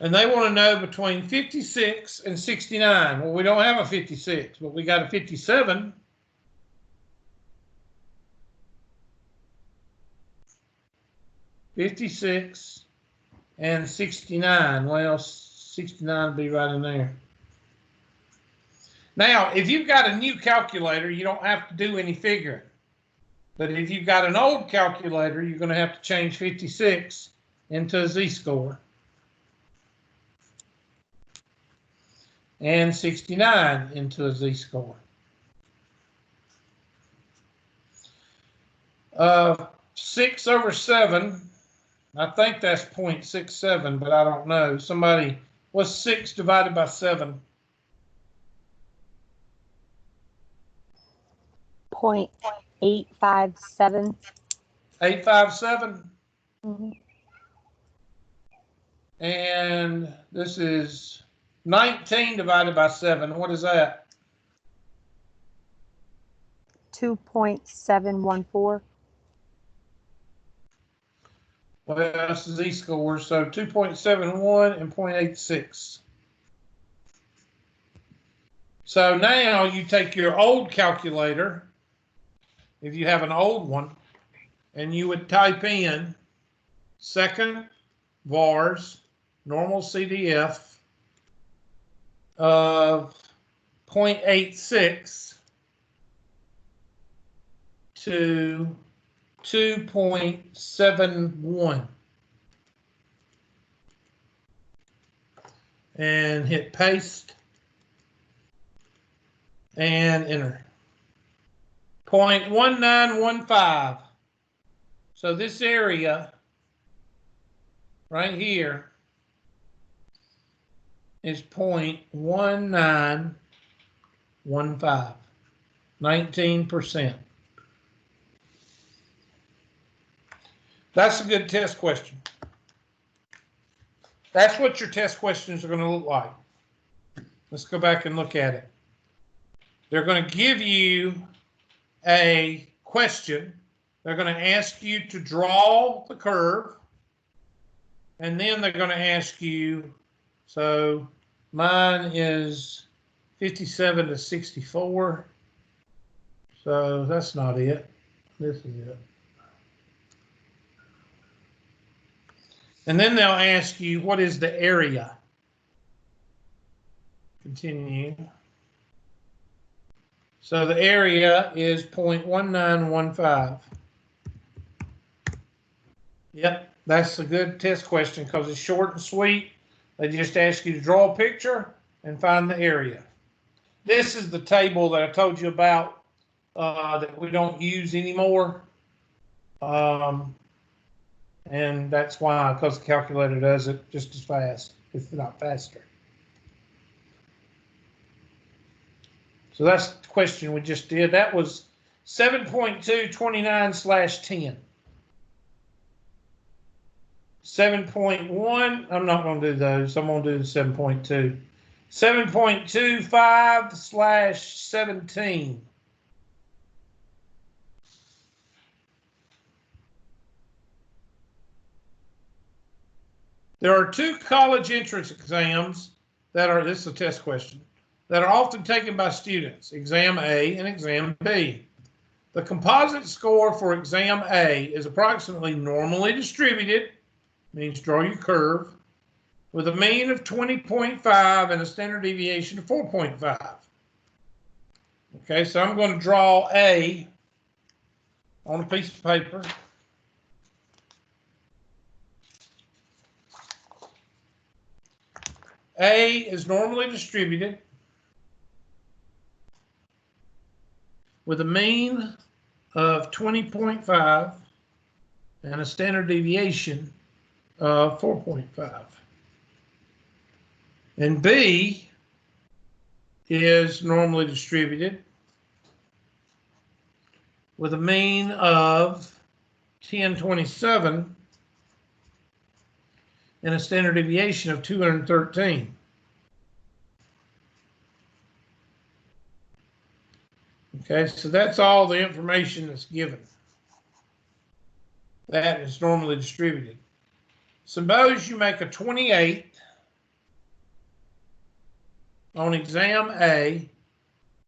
And they want to know between 56 and 69. Well, we don't have a 56, but we got a 57. 56, and 69. Well, 69 would be right in there. Now, if you've got a new calculator, you don't have to do any figuring. But if you've got an old calculator, you're going to have to change 56 into a z-score. And 69 into a z-score. 6 over 7, I think that's 0.67, but I don't know. Somebody, what's 6 divided by 7? 0.857. 857? Mm-hmm. And this is 19 divided by 7. What is that? 2.714. Well, that's the z-score, so 2.71 and 0.86. So now you take your old calculator, if you have an old one, and you would type in second vars, normal CDF of 0.86 to 2.71 and hit paste and enter. 0.1915. So this area right here is 0.1915, 19%. That's a good test question. That's what your test questions are going to look like. Let's go back and look at it. They're going to give you a question. They're going to ask you to draw the curve. And then they're going to ask you, so mine is 57 to 64. So that's not it. This is it. And then they'll ask you, what is the area? Continue. So the area is 0.1915. Yep, that's a good test question because it's short and sweet. They just ask you to draw a picture and find the area. This is the table that I told you about that we don't use anymore. And that's why, because the calculator does it just as fast, if not faster. So that's the question we just did. That was 7.229/10. 7.1, I'm not going to do those. I'm going to do the 7.2. 7.25/17. There are two college entrance exams that are, this is a test question, that are often taken by students, Exam A and Exam B. The composite score for Exam A is approximately normally distributed, means draw your curve, with a mean of 20.5 and a standard deviation of 4.5. Okay, so I'm going to draw A on a piece of paper. A is normally distributed with a mean of 20.5 and a standard deviation of 4.5. And B is normally distributed with a mean of 1027 and a standard deviation of 213. Okay, so that's all the information that's given. That is normally distributed. Suppose you make a 28 on Exam A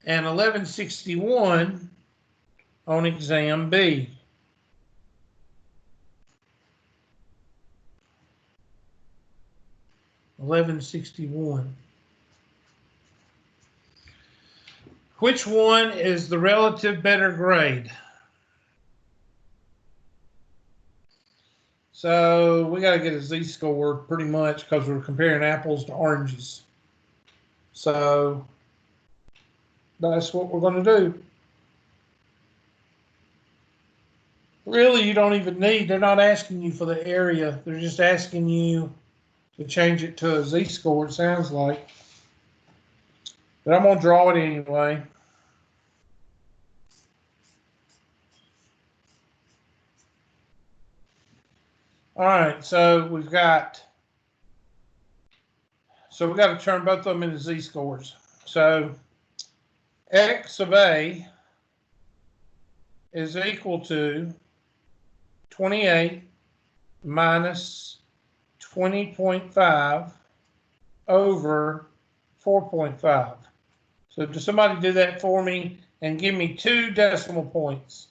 and 1161 on Exam B. 1161. Which one is the relative better grade? So we got to get a z-score pretty much because we're comparing apples to oranges. So that's what we're going to do. Really, you don't even need, they're not asking you for the area. They're just asking you to change it to a z-score, it sounds like. But I'm going to draw it anyway. All right, so we've got to turn both of them into z-scores. So x of a is equal to 28 minus 20.5 over 4.5. So does somebody do that for me and give me 2 decimal points?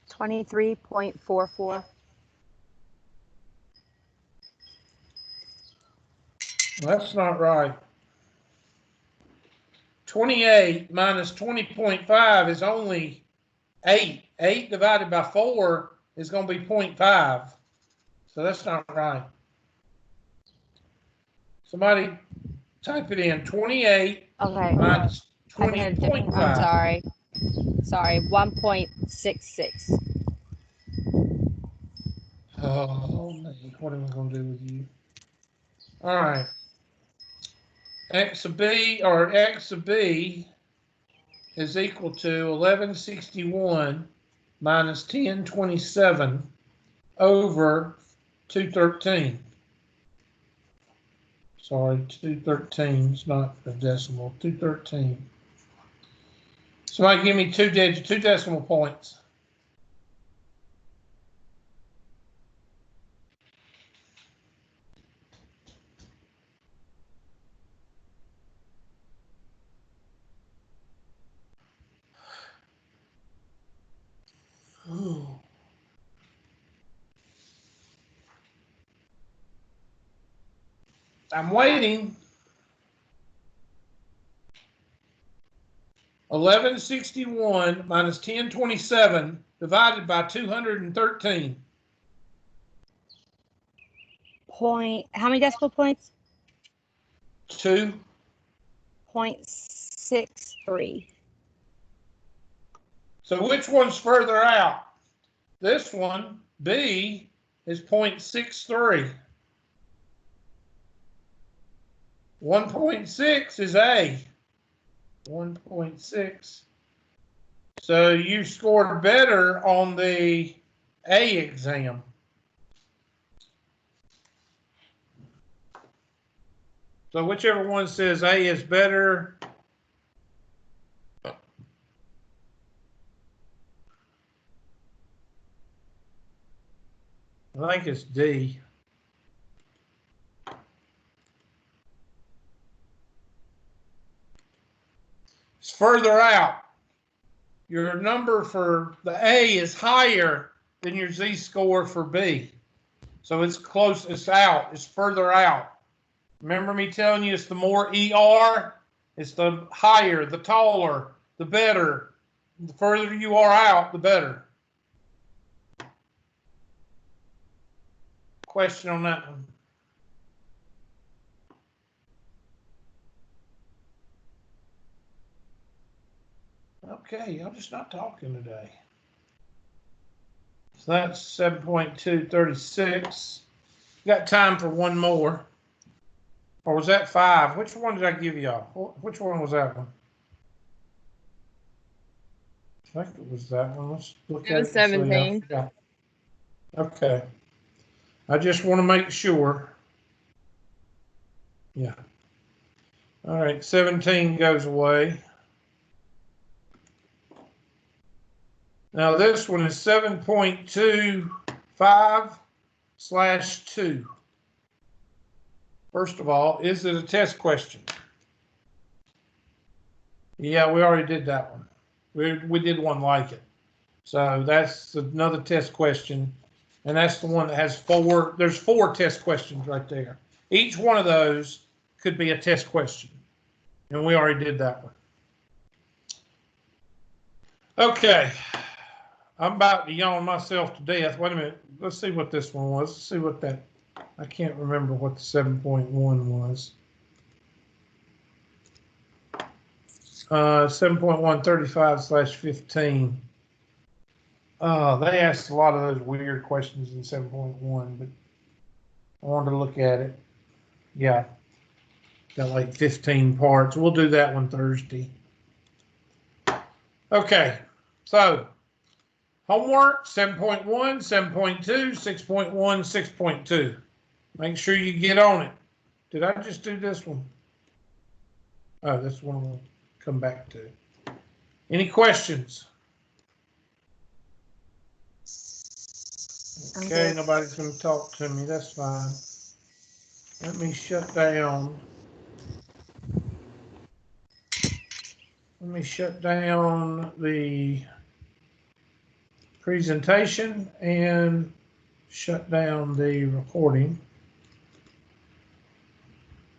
$23.44. That's not right. 28 minus 20.5 is only 8. 8 divided by 4 is going to be 0.5. So that's not right. Somebody type it in. 28 Okay. minus I did it. 20.5. I'm sorry. Sorry, 1.66. Oh, man. What am I going to do with you? All right. X of B is equal to 1161 minus 1027 over 213. Sorry, 213 is not a decimal. 213. Somebody give me 2 decimal points. Ooh. I'm waiting. 1161 minus 1027 divided by 213. How many decimal points? 2. 0.63. So which one's further out? This one, B, is 0.63. 1.6 is A. 1.6. So you scored better on the A exam. So whichever one says A is better, I think it's D. It's further out. Your number for the A is higher than your z-score for B. So it's close, it's out, it's further out. Remember me telling you it's the more ER, it's the higher, the taller, the better. The further you are out, the better. Question on that one? Okay, y'all just not talking today. So that's 7.236. Got time for one more. Or was that 5? Which one did I give y'all? Which one was that one? I think it was that one. Let's look It at was it. And see. 17. Yeah. Okay. I just want to make sure. Yeah. All right. 17 goes away. Now this one is 7.25/2. First of all, is it a test question? Yeah, we already did that one. We did one like it. So that's another test question. And that's the one that has four, there's 4 test questions right there. Each one of those could be a test question. And we already did that one. Okay. I'm about to yawn myself to death. Wait a minute. Let's see what this one was. Let's see what that, I can't remember what the 7.1 was. 7.135/15. They asked a lot of those weird questions in 7.1, but I wanted to look at it. Yeah. Got like 15 parts. We'll do that one Thursday. Okay. So homework 7.1, 7.2, 6.1, 6.2. Make sure you get on it. Did I just do this one? Oh, this one we'll come back to. Any questions? Okay, nobody's going to talk to me. That's fine. Let me shut down. Let me shut down the presentation and shut down the recording.